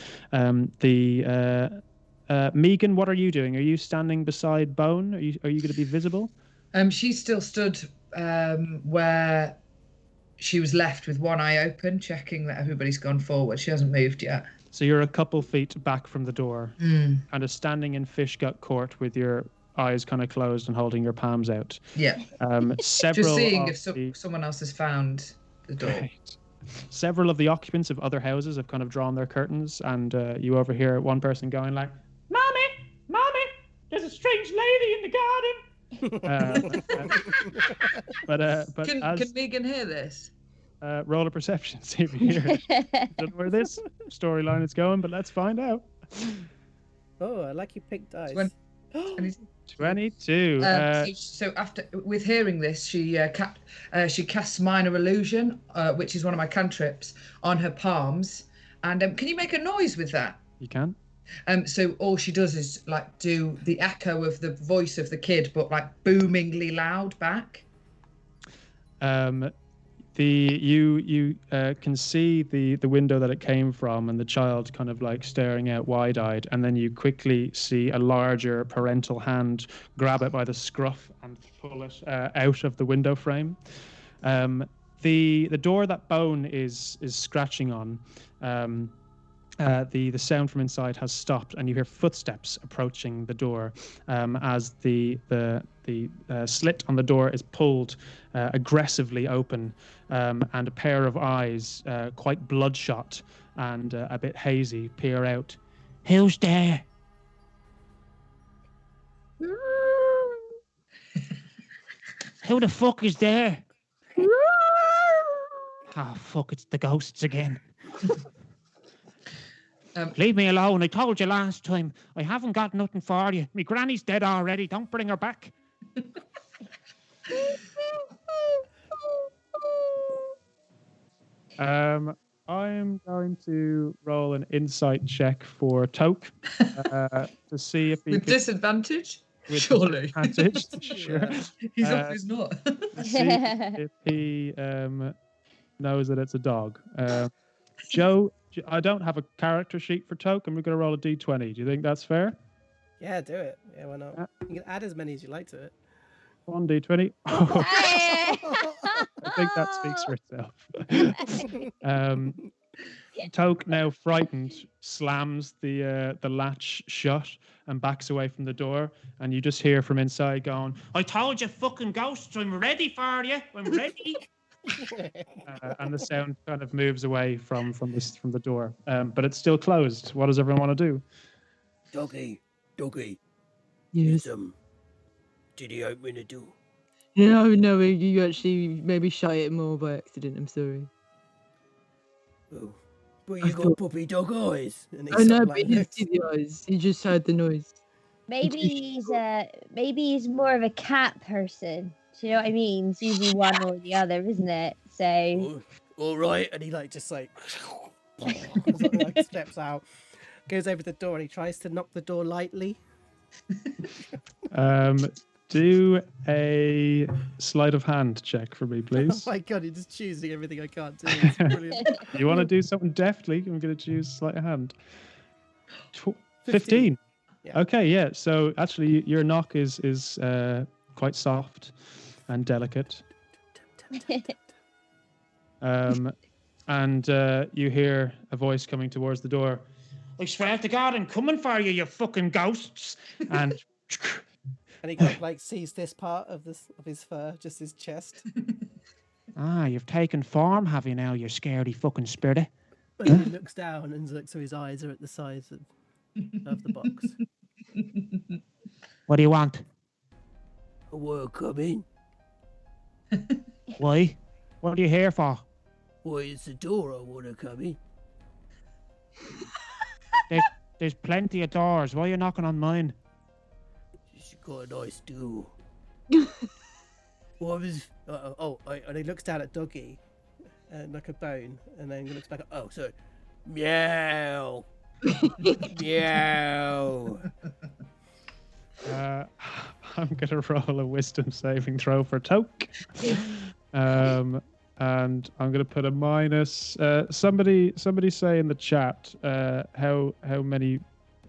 Megan, what are you doing? Are you standing beside Bone? Are you going to be visible? She's still stood where she was left with one eye open, checking that everybody's gone forward. She hasn't moved yet. So you're a couple feet back from the door, kind of standing in Fishgut Court with your eyes kind of closed and holding your palms out. Yeah. Several Just seeing of if someone else has found the door. Right. Several of the occupants of other houses have kind of drawn their curtains, and you overhear one person going like, Mommy, there's a strange lady in the garden. But Can Megan hear this? Roll a perception, see if you hear it. Don't know where this storyline is going, but let's find out. Oh, I like you picked dice. 22. So after with hearing this, she casts minor illusion, which is one of my cantrips, on her palms. And can you make a noise with that? You can. So all she does is like do the echo of the voice of the kid, but like boomingly loud back. You can see the window that it came from, and the child kind of like staring out wide-eyed, and then you quickly see a larger parental hand grab it by the scruff and pull it out of the window frame. The door that Bone is scratching on, the sound from inside has stopped, and you hear footsteps approaching the door as the slit on the door is pulled aggressively open, and a pair of eyes, quite bloodshot and a bit hazy, peer out. Who's there? Who the fuck is there? Oh, fuck, it's the ghosts again. Leave me alone. I told you last time. I haven't got nothing for you. My granny's dead already. Don't bring her back. I'm going to roll an insight check for Toke to see if he with disadvantage. With Surely. Disadvantage, sure. Yeah. He's obviously not. To see if he knows that it's a dog. Joe, I don't have a character sheet for Toke, and we're going to roll a d20. Do you think that's fair? Yeah, do it. Yeah, why not? You can add as many as you like to it. 1 d20. Oh, I think that speaks for itself. Toke, now frightened, slams the latch shut and backs away from the door, and you just hear from inside going, "I told you, fucking ghosts, I'm ready for you. I'm ready." And the sound kind of moves away from the door, but it's still closed. What does everyone want to do? Doggy. Yes. Did he open the door? No, you actually maybe shut it more by accident. I'm sorry. Oh, but you got puppy dog eyes. And I know, but he didn't see the eyes. He just heard the noise. Maybe he's more of a cat person. Do you know what I mean? It's usually one or the other, isn't it? So. All right, and he just steps out, goes over the door, and he tries to knock the door lightly. Do a sleight of hand check for me, please. Oh my god, you're just choosing everything I can't do. It's brilliant. You want to do something deftly? I'm going to choose sleight of hand. 15. Yeah. Okay, yeah. So actually, your knock is quite soft and delicate. And you hear a voice coming towards the door. I swear to God, I'm coming for you, you fucking ghosts! And he sees this part of his fur, just his chest. You've taken form, have you now, you scaredy fucking spirit? And he looks down and looks, so his eyes are at the size of the box. What do you want? I want to come in. Why? What are you here for? Why, it's the door I want to come in. There's plenty of doors. Why are you knocking on mine? She's got a nice door. What was... and he looks down at Doggy, like a bone, and then he looks back at... sorry. Meow. Meow. I'm going to roll a wisdom saving throw for Toke. And I'm going to put a minus. Somebody say in the chat how many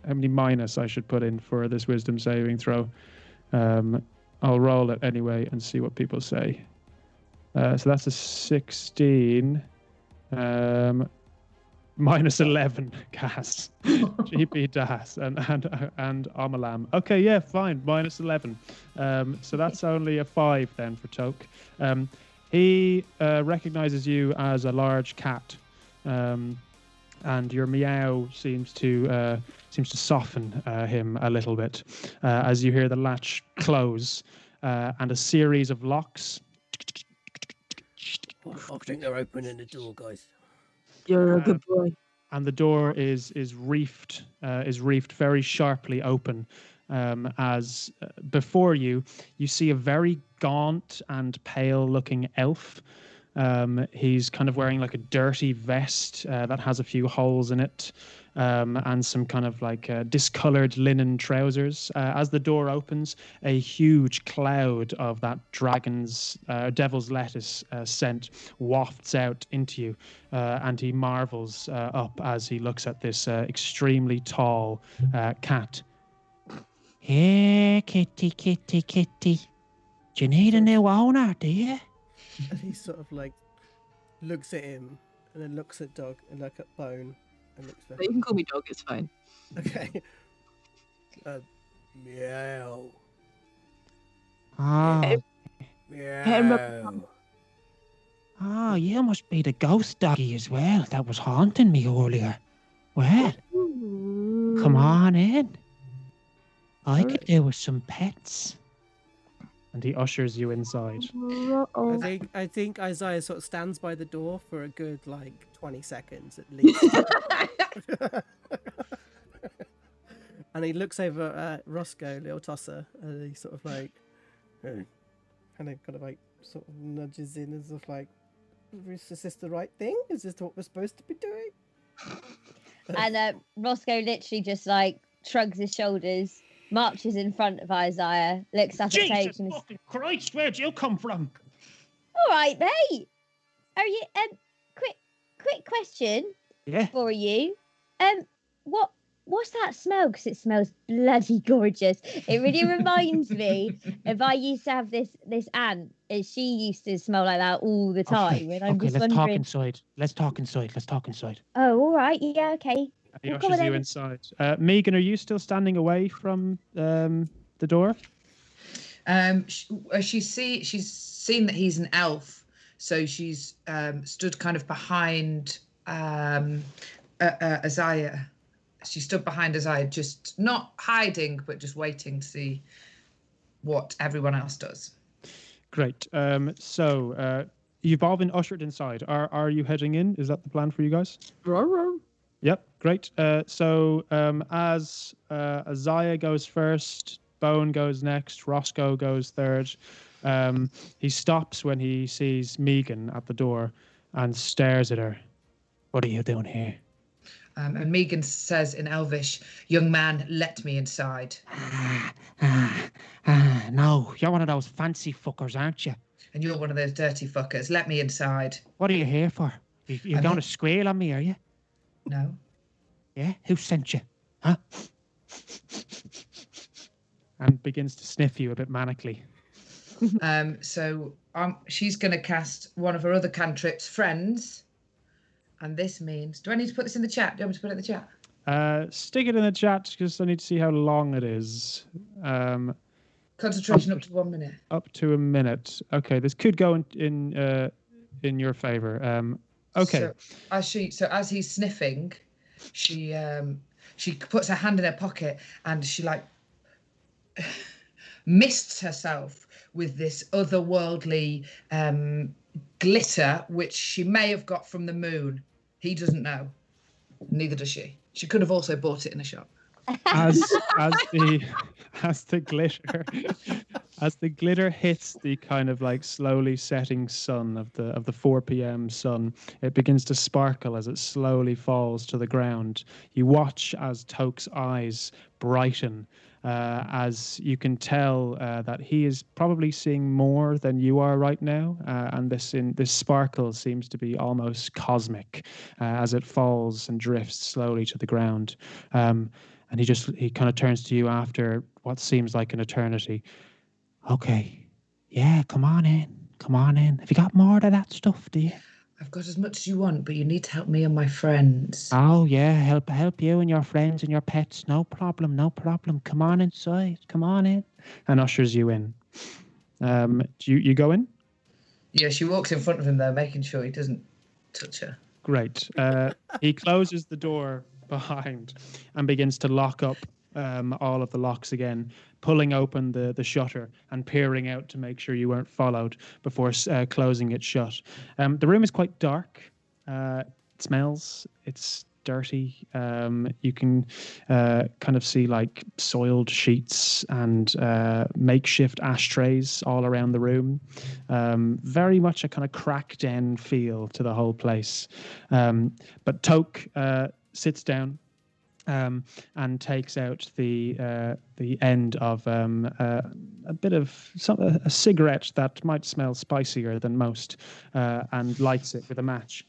minus I should put in for this wisdom saving throw. I'll roll it anyway and see what people say. So that's a 16. Minus 11 gas. GP Das and Amalam. Okay, yeah, fine. Minus 11. So that's only a 5 then for Toke. He recognizes you as a large cat, and your meow seems to soften him a little bit as you hear the latch close and a series of locks. I think they're opening the door, guys. You're a good boy. And the door is reefed very sharply open, as before you see a very gaunt and pale-looking elf. He's kind of wearing like a dirty vest that has a few holes in it, and some kind of like discolored linen trousers. As the door opens, a huge cloud of that devil's lettuce scent wafts out into you, and he marvels up as he looks at this extremely tall cat. Hey, kitty, kitty, kitty. Do you need a new owner, do you? And he sort of like looks at him, and then looks at Dog, and look at Bone, and looks back. But you can call me Dog, it's fine. Okay. Meow. Ah, Meow. you must be the ghost doggy as well that was haunting me earlier. Well, come on in. I could do with some pets. And he ushers you inside. I think Isaiah sort of stands by the door for a good 20 seconds at least. And he looks over at Roscoe, little tosser, and he sort of hey. And then kind of sort of nudges in as if is this the right thing? Is this what we're supposed to be doing? And Roscoe literally just shrugs his shoulders, marches in front of Isaiah, looks up at Toke Jesus fucking Christ, where'd you come from? All right, mate. Are you quick question for you. What's that smell? Because it smells bloody gorgeous. It really reminds me if I used to have this aunt, and she used to smell like that all the time. And I'm just let's wondering... talk inside. Oh, all right. Yeah, okay. He ushers you inside. Megan, are you still standing away from the door? She's seen that he's an elf, so she's stood kind of behind Isaiah. She stood behind Isaiah, just not hiding, but just waiting to see what everyone else does. Great. So you've all been ushered inside. Are you heading in? Is that the plan for you guys? Yep, great. So as Isaiah goes first, Bone goes next, Roscoe goes third. He stops when he sees Megan at the door and stares at her. What are you doing here? And Megan says in Elvish, "Young man, let me inside." No, you're one of those fancy fuckers, aren't you? And you're one of those dirty fuckers. Let me inside. What are you here for? You're going to squeal on me, are you? No. Yeah? Who sent you? Huh? And begins to sniff you a bit manically. So she's going to cast one of her other cantrips, Friends. And this means... Do I need to put this in the chat? Do you want me to put it in the chat? Stick it in the chat because I need to see how long it is. Concentration up to 1 minute. Up to a minute. Okay, this could go in your favor. Okay. So as he's sniffing, she puts her hand in her pocket and she mists herself with this otherworldly glitter, which she may have got from the moon. He doesn't know. Neither does she. She could have also bought it in a shop. As the glitter hits the kind of slowly setting sun of the 4 p.m. sun, it begins to sparkle as it slowly falls to the ground. You watch as Toke's eyes brighten, as you can tell that he is probably seeing more than you are right now, and this sparkle seems to be almost cosmic as it falls and drifts slowly to the ground. And he kind of turns to you after what seems like an eternity. Okay, yeah, come on in. Have you got more of that stuff, do you? I've got as much as you want, but you need to help me and my friends. Oh, yeah, help you and your friends and your pets. No problem. Come on inside. Come on in. And ushers you in. You go in? Yeah, she walks in front of him, though, making sure he doesn't touch her. Great. He closes the door behind and begins to lock up all of the locks again, pulling open the shutter and peering out to make sure you weren't followed before closing it shut. The room is quite dark. It smells. It's dirty. You can kind of see soiled sheets and makeshift ashtrays all around the room. Very much a kind of cracked in feel to the whole place. But Toke sits down and takes out the end of a bit of a cigarette that might smell spicier than most, and lights it with a match.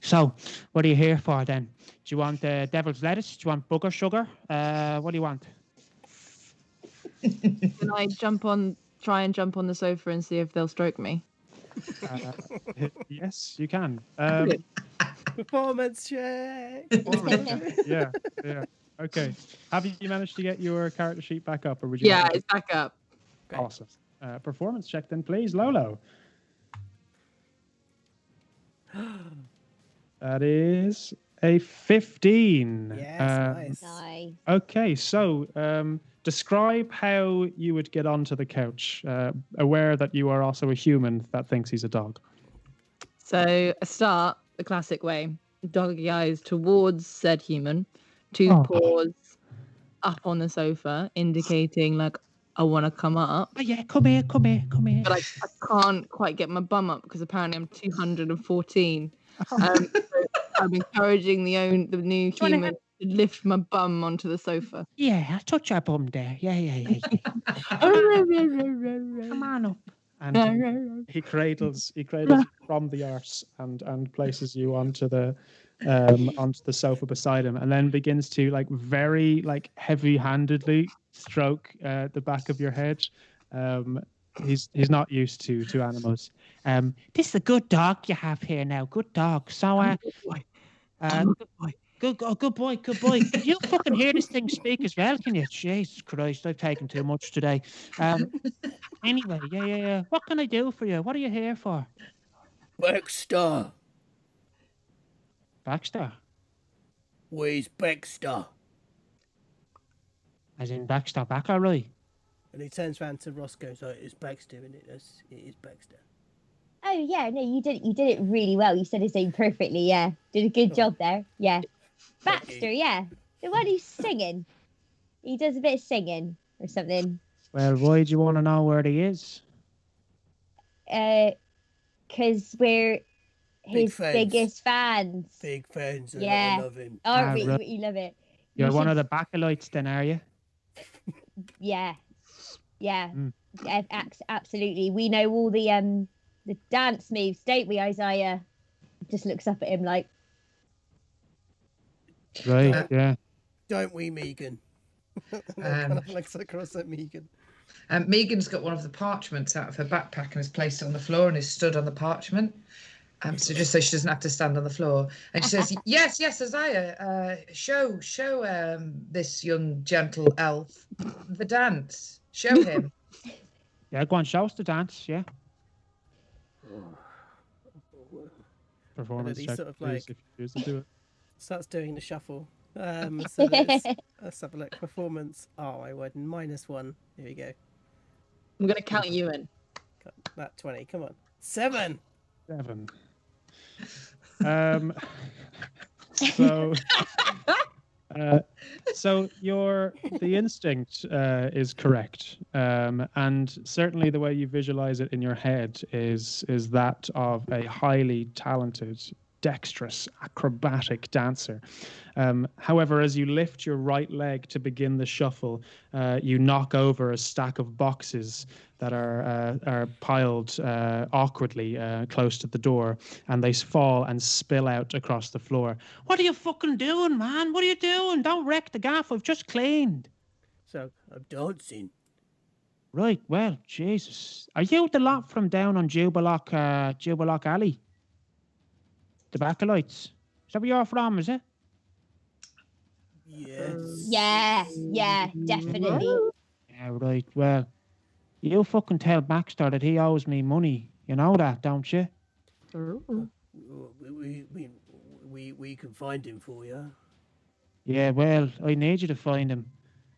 So, what are you here for then? Do you want devil's lettuce? Do you want booger sugar? What do you want? Can I try and jump on the sofa and see if they'll stroke me? Yes, you can. Performance check. Yeah. Okay. Have you managed to get your character sheet back up, or would you? Yeah, like it's back up. Great. Awesome. Performance check then, please, Lolo. That is a 15. Yes, nice. Nice. Okay, so describe how you would get onto the couch, aware that you are also a human that thinks he's a dog. So I start the classic way, doggy eyes towards said human, two paws up on the sofa, indicating like I want to come up. Oh, yeah, come here. But I can't quite get my bum up because apparently I'm 214. So I'm encouraging the new human to lift my bum onto the sofa. Yeah, I'll touch your bum there. Yeah. Come on up. And he cradles from the arse and places you onto the sofa beside him, and then begins to like very like heavy-handedly stroke the back of your head. He's not used to animals. This is a good dog you have here now. Good dog. So good boy. Can you fucking hear this thing speak as well? Can you? Jesus Christ, I've taken too much today. Anyway, yeah. What can I do for you? What are you here for? Baxter. Baxter? Where's Baxter? As in Baxter Backlerite? And he turns around to Roscoe. So it's Baxter, isn't it? It is Baxter. Oh yeah, no, you did it really well. You said his name perfectly. Yeah, did a good job there. Yeah, Baxter. Yeah, the one who's singing. He does a bit of singing or something. Well, why do you want to know where he is? Because we're his fans. biggest fans. Big fans. Yeah. I love him. Oh, we right. love it. You're one of the Backlerlites then, are you? Yeah. Absolutely. We know all the dance moves, don't we, Isaiah? Just looks up at him like. Right. Yeah. Don't we, Megan? Kind of looks across at Megan. Megan's got one of the parchments out of her backpack and has placed it on the floor and is stood on the parchment. So just so she doesn't have to stand on the floor. And she says, yes, Isaiah, show this young gentle elf the dance. Show him. Yeah, go on, show us the dance, yeah. Performance check, sort of please, like- if you choose to do it. Starts doing the shuffle. So let's have a look. Performance. Oh my word, -1. Here we go. I'm going to count you in. Got that 20. Come on. 7. 7. So the instinct is correct, and certainly the way you visualize it in your head is that of a highly talented, dexterous, acrobatic dancer. However, as you lift your right leg to begin the shuffle, you knock over a stack of boxes that are piled awkwardly close to the door, and they fall and spill out across the floor. What are you fucking doing, man? What are you doing? Don't wreck the gaff. I've just cleaned. So I'm dancing. Right. Well, Jesus. Are you the lot from down on Jubilock Alley? The Backlerlites? Is that where you're from, is it? Yes. Yeah, definitely. Yeah, right. Well, you fucking tell Baxter that he owes me money. You know that, don't you? We can find him for you. Yeah, well, I need you to find him.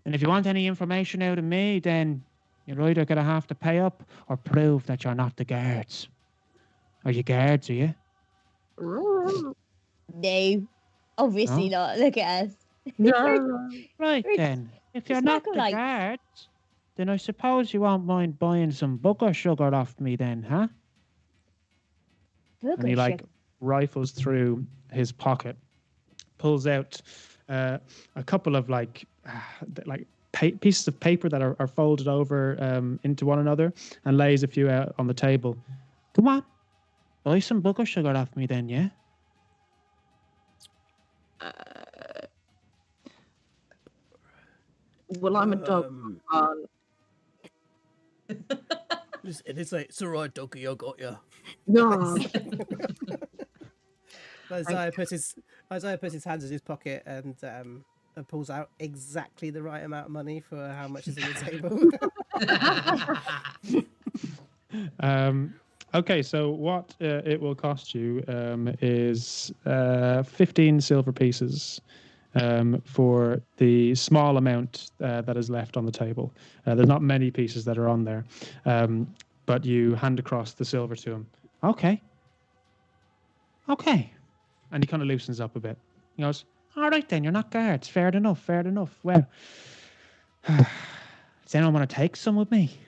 And if you want any information out of me, then you're either going to have to pay up or prove that you're not the guards. Are you guards, are you? No, obviously not. Look at us. Right then. If you're not the guards, then I suppose you won't mind buying some booger sugar off me then, huh? And he rifles through his pocket, pulls out a couple of pieces of paper that are folded over into one another, and lays a few out on the table. Come on, buy some booger sugar off me then, yeah? Well, I'm a dog. It's like, it's all right, doggy, I got you. No. Isaiah puts his hands in his pocket and pulls out exactly the right amount of money for how much is on the table. Okay, so what it will cost you is 15 silver pieces for the small amount that is left on the table. There's not many pieces that are on there, but you hand across the silver to him. Okay. And he kind of loosens up a bit. He goes, all right then, you're not guards. Fair enough. Well, does anyone want to take some with me?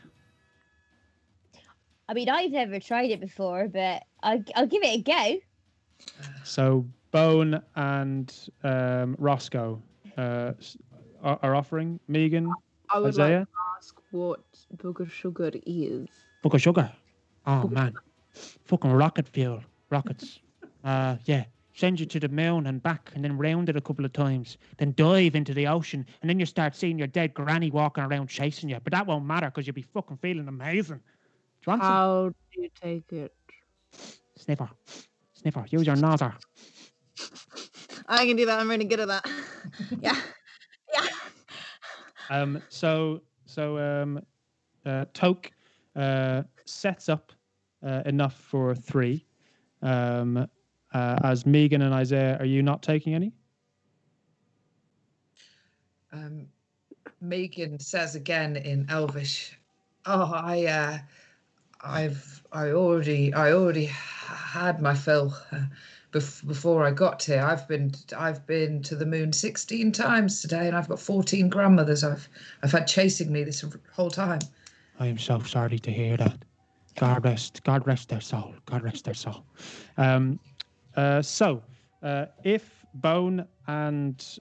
I mean, I've never tried it before, but I'll give it a go. So Bone and Roscoe are offering. Megan, I would Isaiah? like to ask what booger sugar is. Book of sugar. Oh, man. Fucking rocket fuel. Rockets. Yeah. Send you to the moon and back and then round it a couple of times. Then dive into the ocean. And then you start seeing your dead granny walking around chasing you. But that won't matter because you'll be fucking feeling amazing. Do you want some? How do you take it? Sniffer. Use your noser. I can do that. I'm really good at that. Yeah. Toke sets up enough for 3. As Megan and Isaiah, are you not taking any? Megan says again in Elvish, "Oh, I already had my fill before I got here. I've been to the moon 16 times today, and I've got 14 grandmothers I've had chasing me this whole time." I am so sorry to hear that. God rest their soul. So, if Bone and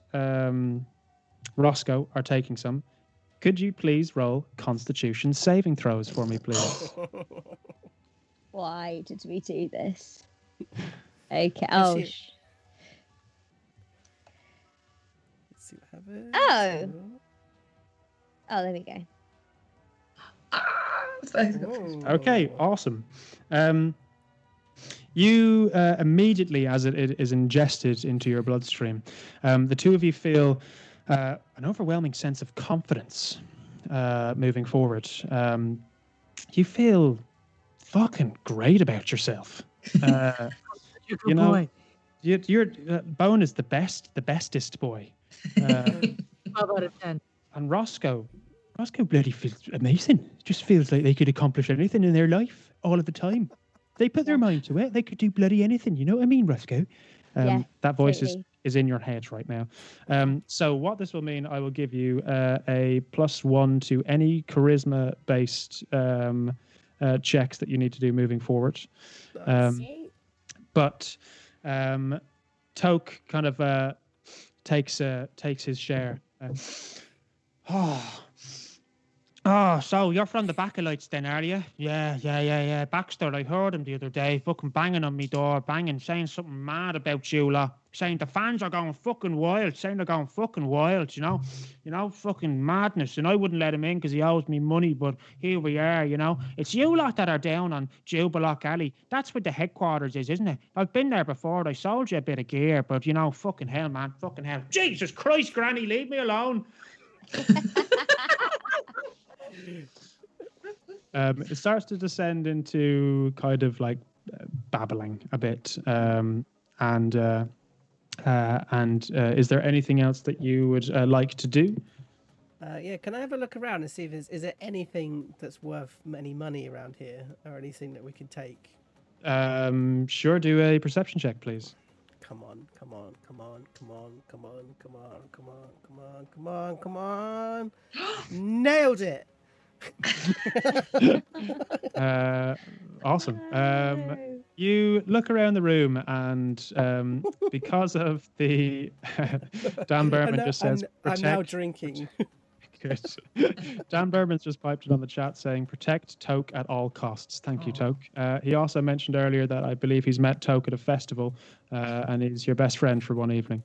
Roscoe are taking some, could you please roll Constitution saving throws for me, please? Why did we do this? Okay. Oh. Let's see what happens. Oh, there we go. Okay, awesome. You immediately, as it is ingested into your bloodstream, the two of you feel an overwhelming sense of confidence moving forward. You feel fucking great about yourself. You know, you're Bone is the bestest boy. 12 out of 10. And Roscoe bloody feels amazing. Just feels like they could accomplish anything in their life all of the time. They put their mind to it. They could do bloody anything. You know what I mean, Roscoe? That voice is in your head right now. So what this will mean, I will give you a +1 to any charisma-based checks that you need to do moving forward. But Toke kind of takes his share. So you're from the Backlerite then, are you? Yeah. Baxter, I heard him the other day, fucking banging on me door, saying something mad about you lot, saying the fans are going fucking wild, you know, fucking madness. And I wouldn't let him in because he owes me money, but here we are, you know. It's you lot that are down on Jubilock Alley. That's where the headquarters is, isn't it? I've been there before. I sold you a bit of gear, but, you know, fucking hell, man, fucking hell. Jesus Christ, Granny, leave me alone. It starts to descend into kind of like babbling a bit. And is there anything else that you would like to do? Yeah, can I have a look around and see if is there anything that's worth any money around here, or anything that we can take? Sure, do a perception check, please. Come on. Nailed it. Awesome. You look around the room, and because of the Dan Berman just says, I'm now drinking. Good. Dan Berman's just piped it on the chat saying, protect Toke at all costs. Thank you, Toke. He also mentioned earlier that I believe he's met Toke at a festival, and he's your best friend for one evening.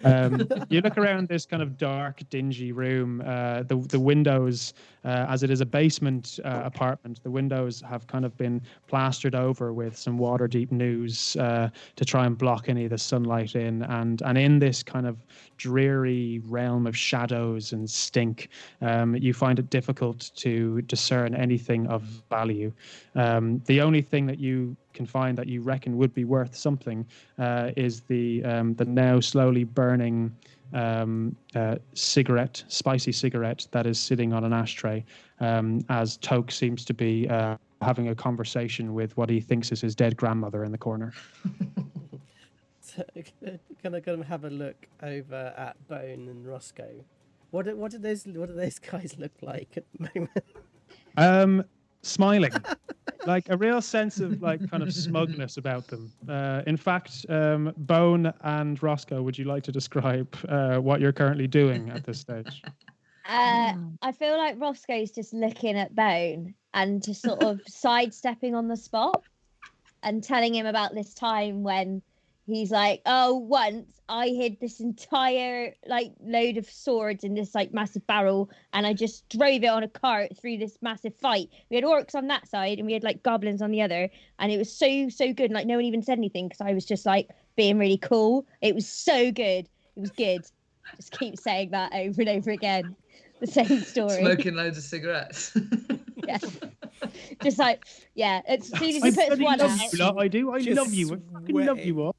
You look around this kind of dark, dingy room. The windows As it is a basement apartment, the windows have kind of been plastered over with some water-deep news to try and block any of the sunlight in. And in this kind of dreary realm of shadows and stink, you find it difficult to discern anything of value. The only thing that you can find that you reckon would be worth something is the now slowly burning spicy cigarette that is sitting on an ashtray, as Toke seems to be having a conversation with what he thinks is his dead grandmother in the corner. So, can I kind of have a look over at Bone and Roscoe? What do those guys look like at the moment? Smiling, like a real sense of like kind of smugness about them. In fact, Bone and Roscoe, would you like to describe what you're currently doing at this stage? I feel like Roscoe's just looking at Bone and just sort of sidestepping on the spot and telling him about this time when he's like, oh, once I hid this entire like load of swords in this like massive barrel and I just drove it on a cart through this massive fight. We had orcs on that side and we had like goblins on the other, and it was so good, and like no one even said anything because I was just like being really cool. It was so good. It was good. Just keep saying that over and over again. The same story. Smoking loads of cigarettes. Yeah. Just like, yeah, as soon as he puts one out. I do. I Just love you. I fucking love you all.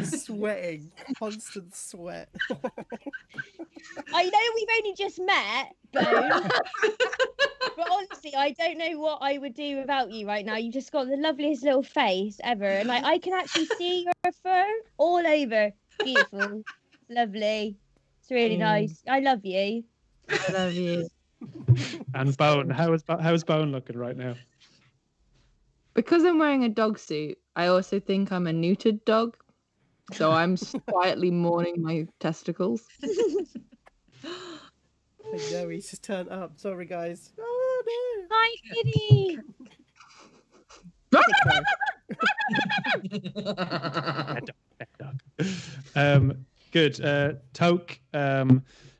Sweating, constant sweat. I know we've only just met, Bone, but honestly, I don't know what I would do without you right now. You've just got the loveliest little face ever, and like I can actually see your fur all over. Beautiful, lovely. It's really nice. I love you. I love you. And Bone, how's Bone looking right now? Because I'm wearing a dog suit, I also think I'm a neutered dog. So I'm quietly mourning my testicles. No, he's just turned up. Sorry, guys. Oh no! Hi, Kitty. Good. Toke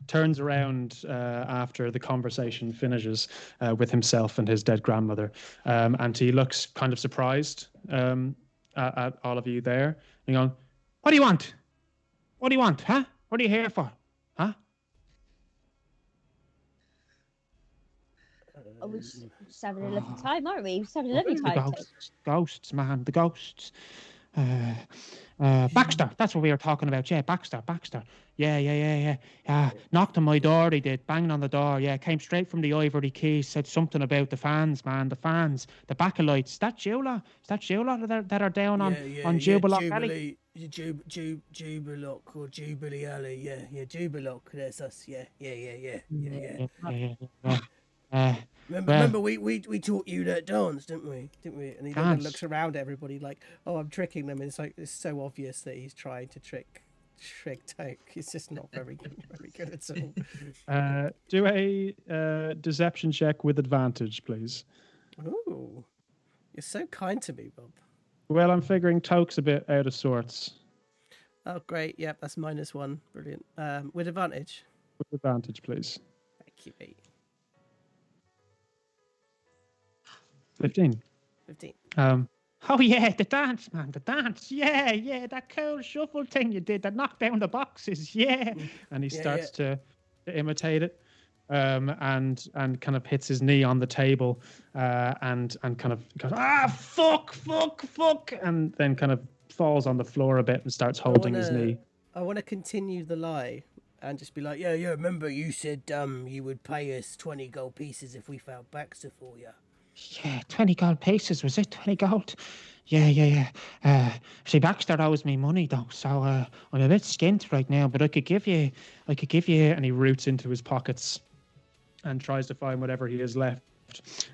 turns around after the conversation finishes with himself and his dead grandmother, and he looks kind of surprised at all of you there. And going, "What do you want? What do you want? Huh? What are you here for? Huh?" Oh, we're just having a lovely time, aren't we? We're just having a lovely time. The ghosts, man, the ghosts. Baxter, that's what we were talking about. Yeah, Baxter. Yeah. Knocked on my door, he did, banging on the door. Yeah, came straight from the Ivory Keys, said something about the fans, man, the Backlerite. Is that you lot? That are down on Jubilock Alley? Jubilock or Jubilee Alley. Yeah, Jubilook. That's us. Yeah. Remember, we taught you that dance, didn't we? And he then looks around at everybody like, oh, I'm tricking them. And it's like, it's so obvious that he's trying to trick Toke. He's just not very good at all. Do a deception check with advantage, please. Ooh, you're so kind to me, Bob. Well, I'm figuring Toke's a bit out of sorts. Oh, great. Yep, that's -1. Brilliant. With advantage. With advantage, please. Thank you, mate. 15. Oh yeah, the dance, man, the dance. Yeah, that cool shuffle thing you did that knocked down the boxes. Yeah. And he starts to imitate it, and kind of hits his knee on the table, and kind of goes, fuck, and then kind of falls on the floor a bit and starts holding his knee. I want to continue the lie and just be like, yeah, remember you said you would pay us 20 gold pieces if we found Baxter for you. Yeah, 20 gold pieces, was it? 20 gold? Yeah. See, Baxter owes me money, though, so I'm a bit skint right now, but I could give you, and he roots into his pockets and tries to find whatever he has left,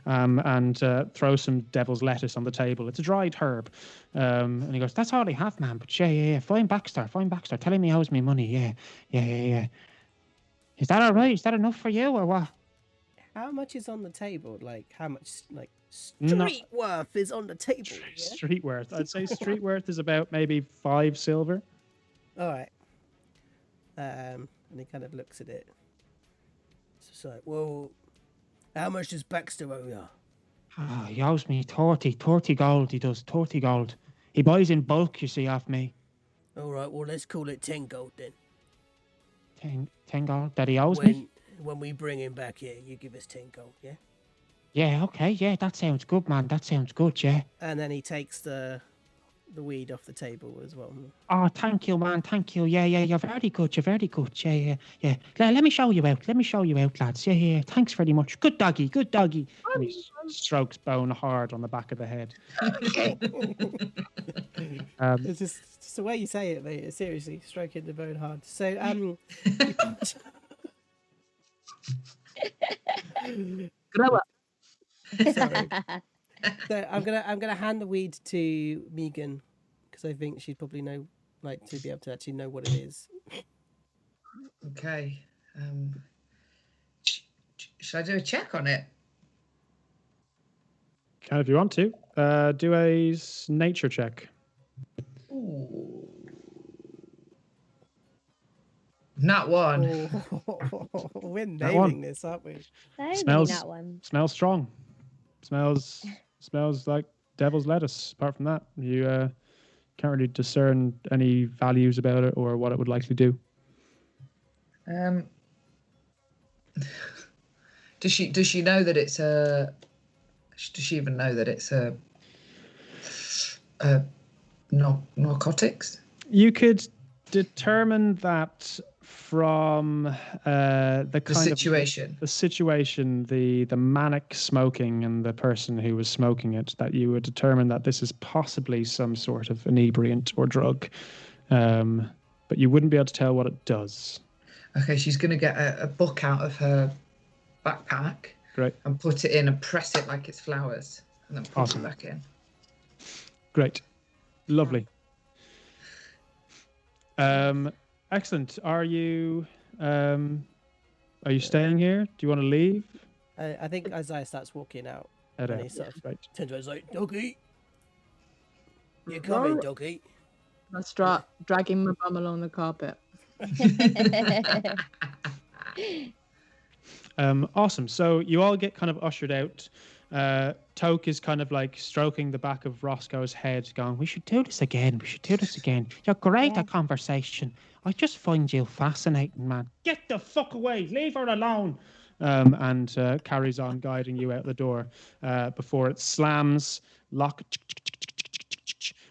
and throws some devil's lettuce on the table. It's a dried herb. And he goes, that's all I have, man, but yeah, find Baxter, tell him he owes me money, yeah. Is that all right? Is that enough for you, or what? How much is on the table? Like, how much, like, street worth is on the table? Yeah? Street worth. I'd say street worth is about maybe 5 silver. All right. And he kind of looks at it. It's just like, well, How much does Baxter owe you? Oh, he owes me 30 gold. He does 30 gold. He buys in bulk, you see, off me. All right, well, let's call it 10 gold then. 10 gold that he owes me? When we bring him back here, you give us 10 gold, yeah? Yeah, okay, yeah, that sounds good, man. That sounds good, yeah. And then he takes the weed off the table as well. Oh, thank you, man. Thank you. Yeah, you're very good. You're very good. Yeah. Let me show you out. Lads. Yeah. Thanks very much. Good doggy. And he strokes Bone hard on the back of the head. It's just the way you say it, mate. Seriously, stroking the bone hard. So, Grow up. sorry. So I'm gonna hand the weed to Megan because I think she'd probably know, like, to be able to actually know what it is. Okay. Should I do a check on it? If you want to. Do a nature check. Ooh. Not one. Oh, we're nailing this, aren't we? Smells that one. Smells strong. Smells like devil's lettuce. Apart from that, you can't really discern any values about it or what it would likely do. Does she know that it's a? Does she even know that it's a narcotics? You could determine that from the situation, the manic smoking and the person who was smoking it, that you would determine that this is possibly some sort of inebriant or drug, but you wouldn't be able to tell what it does. Okay, she's going to get a book out of her backpack. Great. And put it in and press it like it's flowers, and then put it back in. Great. Lovely. Excellent. Are you staying here? Do you want to leave? I think Isaiah starts walking out. Head And out. he sort of Right. turns around and is like, "Doggy, you coming, doggy?" I start dragging my bum along the carpet. Awesome. So you all get kind of ushered out. Toke is kind of like stroking the back of Roscoe's head, going, "We should do this again. You're great at conversation. I just find you fascinating, man. Get the fuck away. Leave her alone." And carries on guiding you out the door before it slams, lock,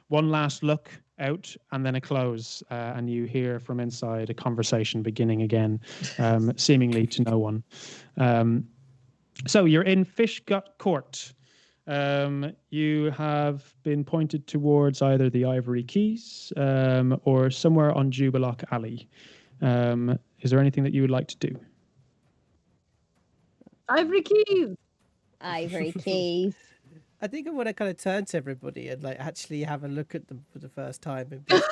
one last look out, and then a close, and you hear from inside a conversation beginning again, seemingly to no one. So you're in Fishgut Court. You have been pointed towards either the Ivory Keys or somewhere on Jubilock Alley. Is there anything that you would like to do? Ivory Keys. Ivory Keys. I think I want to kind of turn to everybody and like actually have a look at them for the first time and be like,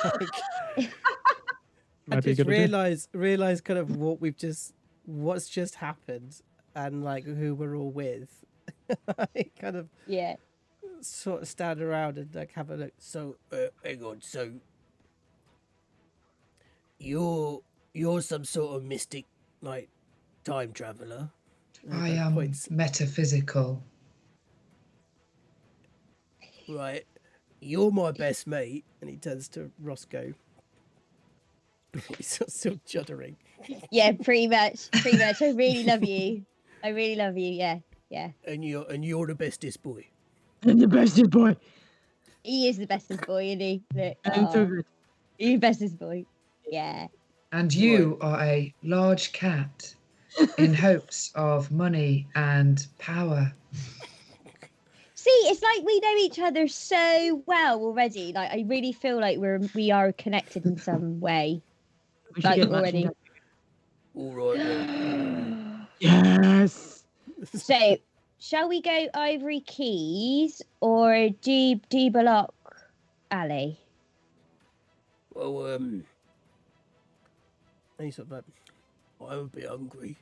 I just realize kind of what's just happened and like who we're all with. I kind of sort of stand around and like have a look. So hang on, so you're some sort of mystic like time traveler. I am metaphysical. Right, you're my best mate. And he turns to Roscoe. He's still juddering. Yeah, pretty much. I really love you. Yeah. And you're the bestest boy. And the bestest boy. He is the bestest boy, isn't he? Look, I'm so good. He's the bestest boy. Yeah. And you are a large cat in hopes of money and power. See, it's like we know each other so well already. Like I really feel like we are connected in some way. We should Like get already. matching. All right. Then. Yes. So, shall we go Ivory Keys or Jubilock Alley? Well, and he's sort of like, I'm a bit hungry.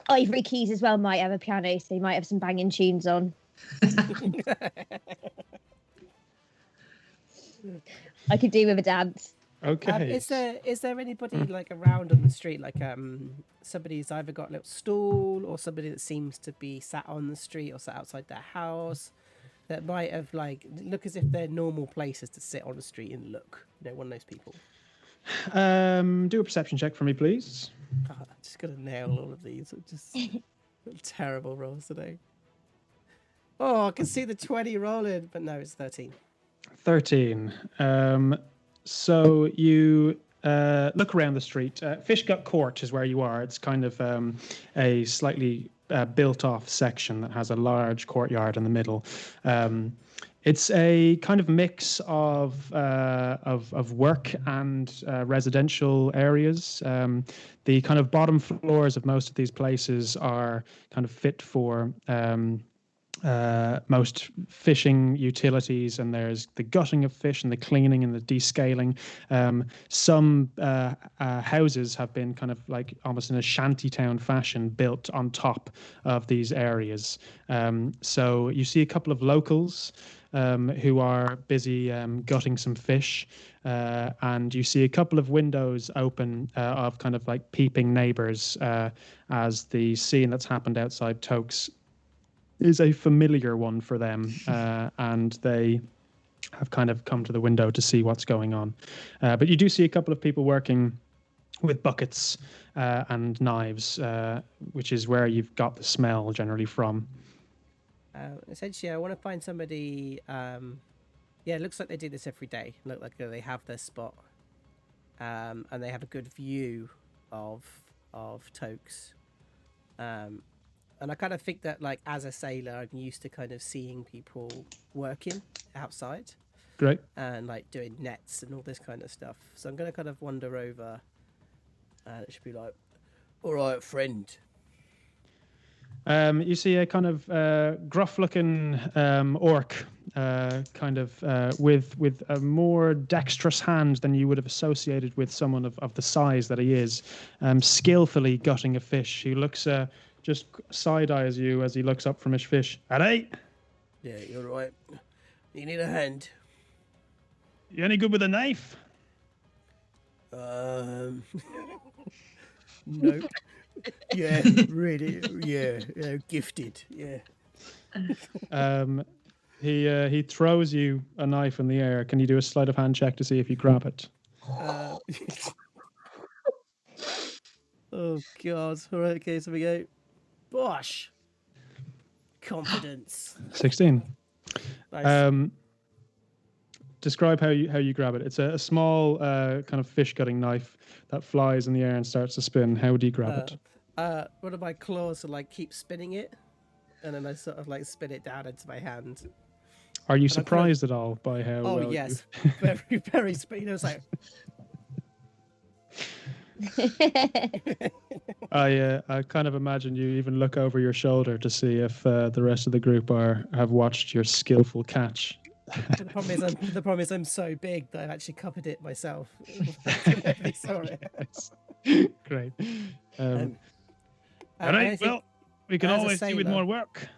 Ivory Keys as well might have a piano, so you might have some banging tunes on. I could do with a dance. Okay. Is there anybody like around on the street, like somebody who's either got a little stool or somebody that seems to be sat on the street or sat outside their house that might have like look as if they're normal places to sit on the street and look? You know, one of those people. Do a perception check for me, please. Oh, I'm just gonna nail all of these. I'm just terrible rolls today. Oh, I can see the 20 rolling, but no, it's 13. 13. So you look around the street. Fishgut Court is where you are. It's kind of a slightly built-off section that has a large courtyard in the middle. It's a kind of mix of work and residential areas. The kind of bottom floors of most of these places are kind of fit for most fishing utilities, and there's the gutting of fish and the cleaning and the descaling. Some houses have been kind of like almost in a shantytown fashion built on top of these areas. So you see a couple of locals who are busy gutting some fish, and you see a couple of windows open of kind of like peeping neighbors as the scene that's happened outside Tokes is a familiar one for them, and they have kind of come to the window to see what's going on. But you do see a couple of people working with buckets and knives, which is where you've got the smell generally from. Essentially, I want to find somebody. Yeah, it looks like they do this every day. Look like they have their spot, and they have a good view of Tokes. And I kind of think that, like, as a sailor, I'm used to kind of seeing people working outside. Great. And, like, doing nets and all this kind of stuff. So I'm going to kind of wander over. And it should be like, all right, friend. You see a kind of gruff-looking orc, kind of with a more dexterous hand than you would have associated with someone of the size that he is, skillfully gutting a fish. He looks... just side-eyes you as he looks up from his fish. Alright? Yeah, you're right. You need a hand. You any good with a knife? Nope. Yeah, really. Yeah, gifted. Yeah. He throws you a knife in the air. Can you do a sleight of hand check to see if you grab it? Oh God! All right, okay, so we go. Bosh. Confidence. 16. Nice. Describe how you grab it. It's a small kind of fish gutting knife that flies in the air and starts to spin. How do you grab it? One of my claws will like keep spinning it, and then I sort of like spin it down into my hand. Are you surprised at all by how? Oh well yes, very very. You know, it's like. I kind of imagine you even look over your shoulder to see if the rest of the group have watched your skillful catch. The problem is I'm so big that I've actually covered it myself. Sorry. Yes. Great. All right. Well, we can always do with more work.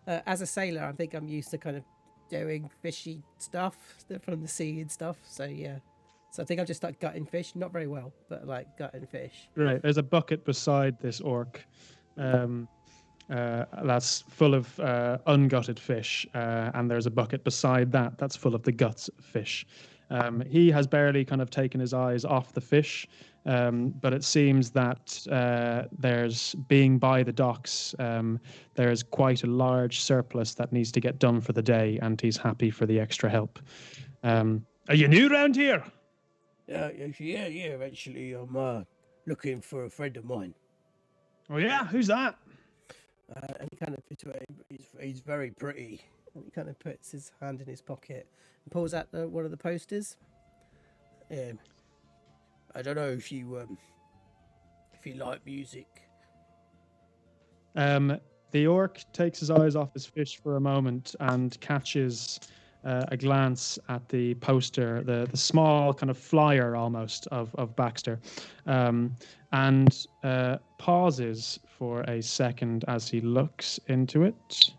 As a sailor, I think I'm used to kind of doing fishy stuff from the sea and stuff. So yeah. So I think I've just started gutting fish, not very well, but like gutting fish. Right. There's a bucket beside this orc that's full of ungutted fish, and there's a bucket beside that's full of the guts of fish. He has barely kind of taken his eyes off the fish, but it seems that there's being by the docks, there's quite a large surplus that needs to get done for the day, and he's happy for the extra help. Are you new around here? Yeah. Actually, I'm looking for a friend of mine. Oh yeah, who's that? And he kind of he's very pretty. And he kind of puts his hand in his pocket and pulls out one of the posters. I don't know if you like music. The orc takes his eyes off his fish for a moment and catches a glance at the poster, the small kind of flyer almost of Baxter, and pauses for a second as he looks into it.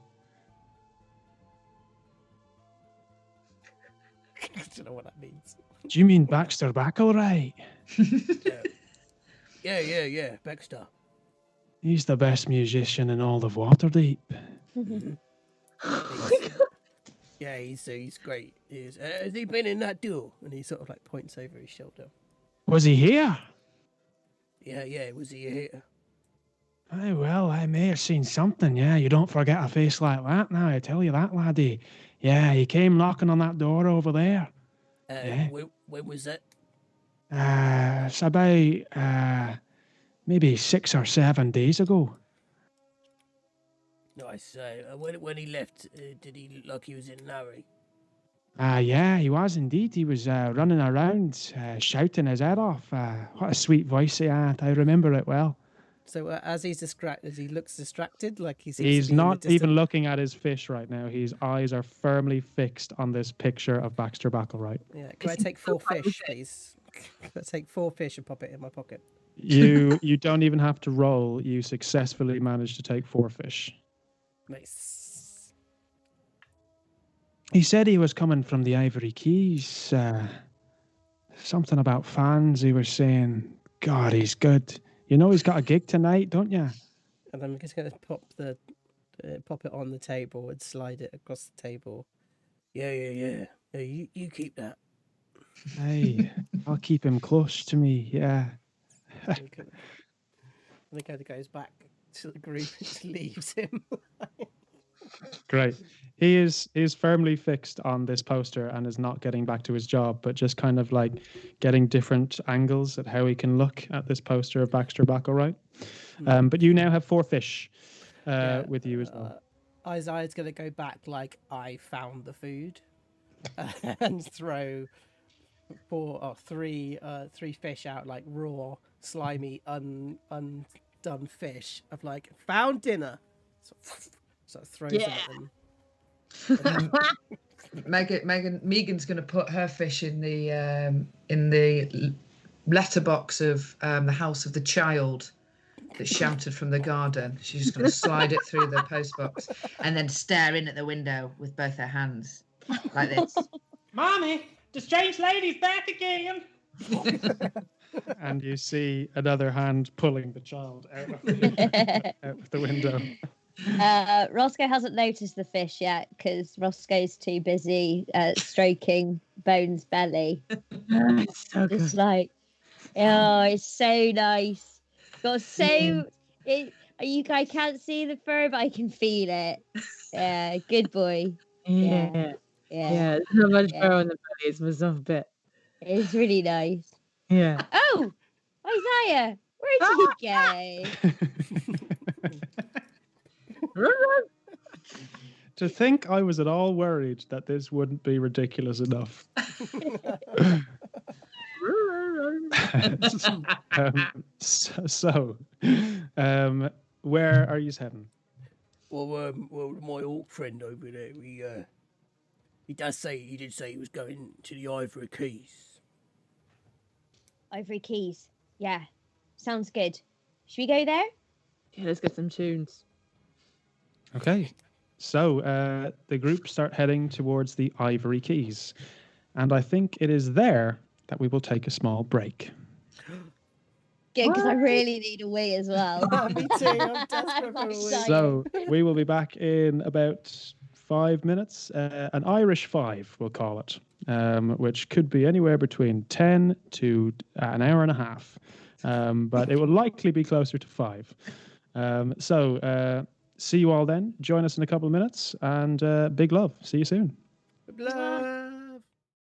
I don't know what that means. Do you mean Baxter Backlerite? Yeah, Baxter. He's the best musician in all of Waterdeep. Yeah, he's great. Has he been in that duel? And he sort of like points over his shoulder. Was he here? Yeah, was he here? Oh, well, I may have seen something, yeah. You don't forget a face like that now, I tell you that, laddie. Yeah, he came knocking on that door over there. Yeah. When was that? It's about, maybe 6 or 7 days ago. Nice. When he left, did he look like he was in a hurry? Yeah, he was indeed. He was running around, shouting his head off. What a sweet voice he had. I remember it well. So as he looks distracted, like he's not even looking at his fish right now. His eyes are firmly fixed on this picture of Baxter Backlerite. Yeah, can I take 4 fish, please? Let's take 4 fish and pop it in my pocket. You don't even have to roll. You successfully managed to take 4 fish. Nice. He said he was coming from the Ivory Keys. Something about fans. He was saying, God, he's good. You know he's got a gig tonight, don't you? And I'm just going to pop it on the table and slide it across the table. Yeah. You keep that. Hey, I'll keep him close to me, yeah. And the guy goes back to the group and just leaves him. Great. He is firmly fixed on this poster and is not getting back to his job, but just kind of like getting different angles at how he can look at this poster of Baxter Backlerite. But you now have 4 fish with you as well. Isaiah's going to go back like I found the food and throw 3 fish out, like raw, slimy, undone fish of like found dinner. So throws them at them. Megan's going to put her fish in the letterbox of the house of the child that shouted from the garden. She's just going to slide it through the postbox and then stare in at the window with both her hands like this. Mommy, the strange lady's back again. And you see another hand pulling the child out of the window. Roscoe hasn't noticed the fish yet because Roscoe's too busy stroking Bones' belly. So good. It's like, oh, it's so nice. Got so you guys can't see the fur, but I can feel it. Yeah, good boy. Yeah. There's not much fur on the belly. It's my soft bit. It's really nice. Yeah. Oh, Isaiah, where did he go? To think I was at all worried that this wouldn't be ridiculous enough. Where are you heading? Well, my orc friend over there, he did say he was going to the Ivory Keys. Ivory Keys. Yeah, sounds good. Should we go there? Yeah, let's get some tunes. Okay, so the group start heading towards the Ivory Keys, and I think it is there that we will take a small break. Good, because I really need a wee as well. Me too. I'm desperate for a wee. So we will be back in about 5 minutes, an Irish 5, we'll call it, which could be anywhere between 10 to an hour and a half, but it will likely be closer to 5. See you all then. Join us in a couple of minutes, and big love. See you soon. Blah.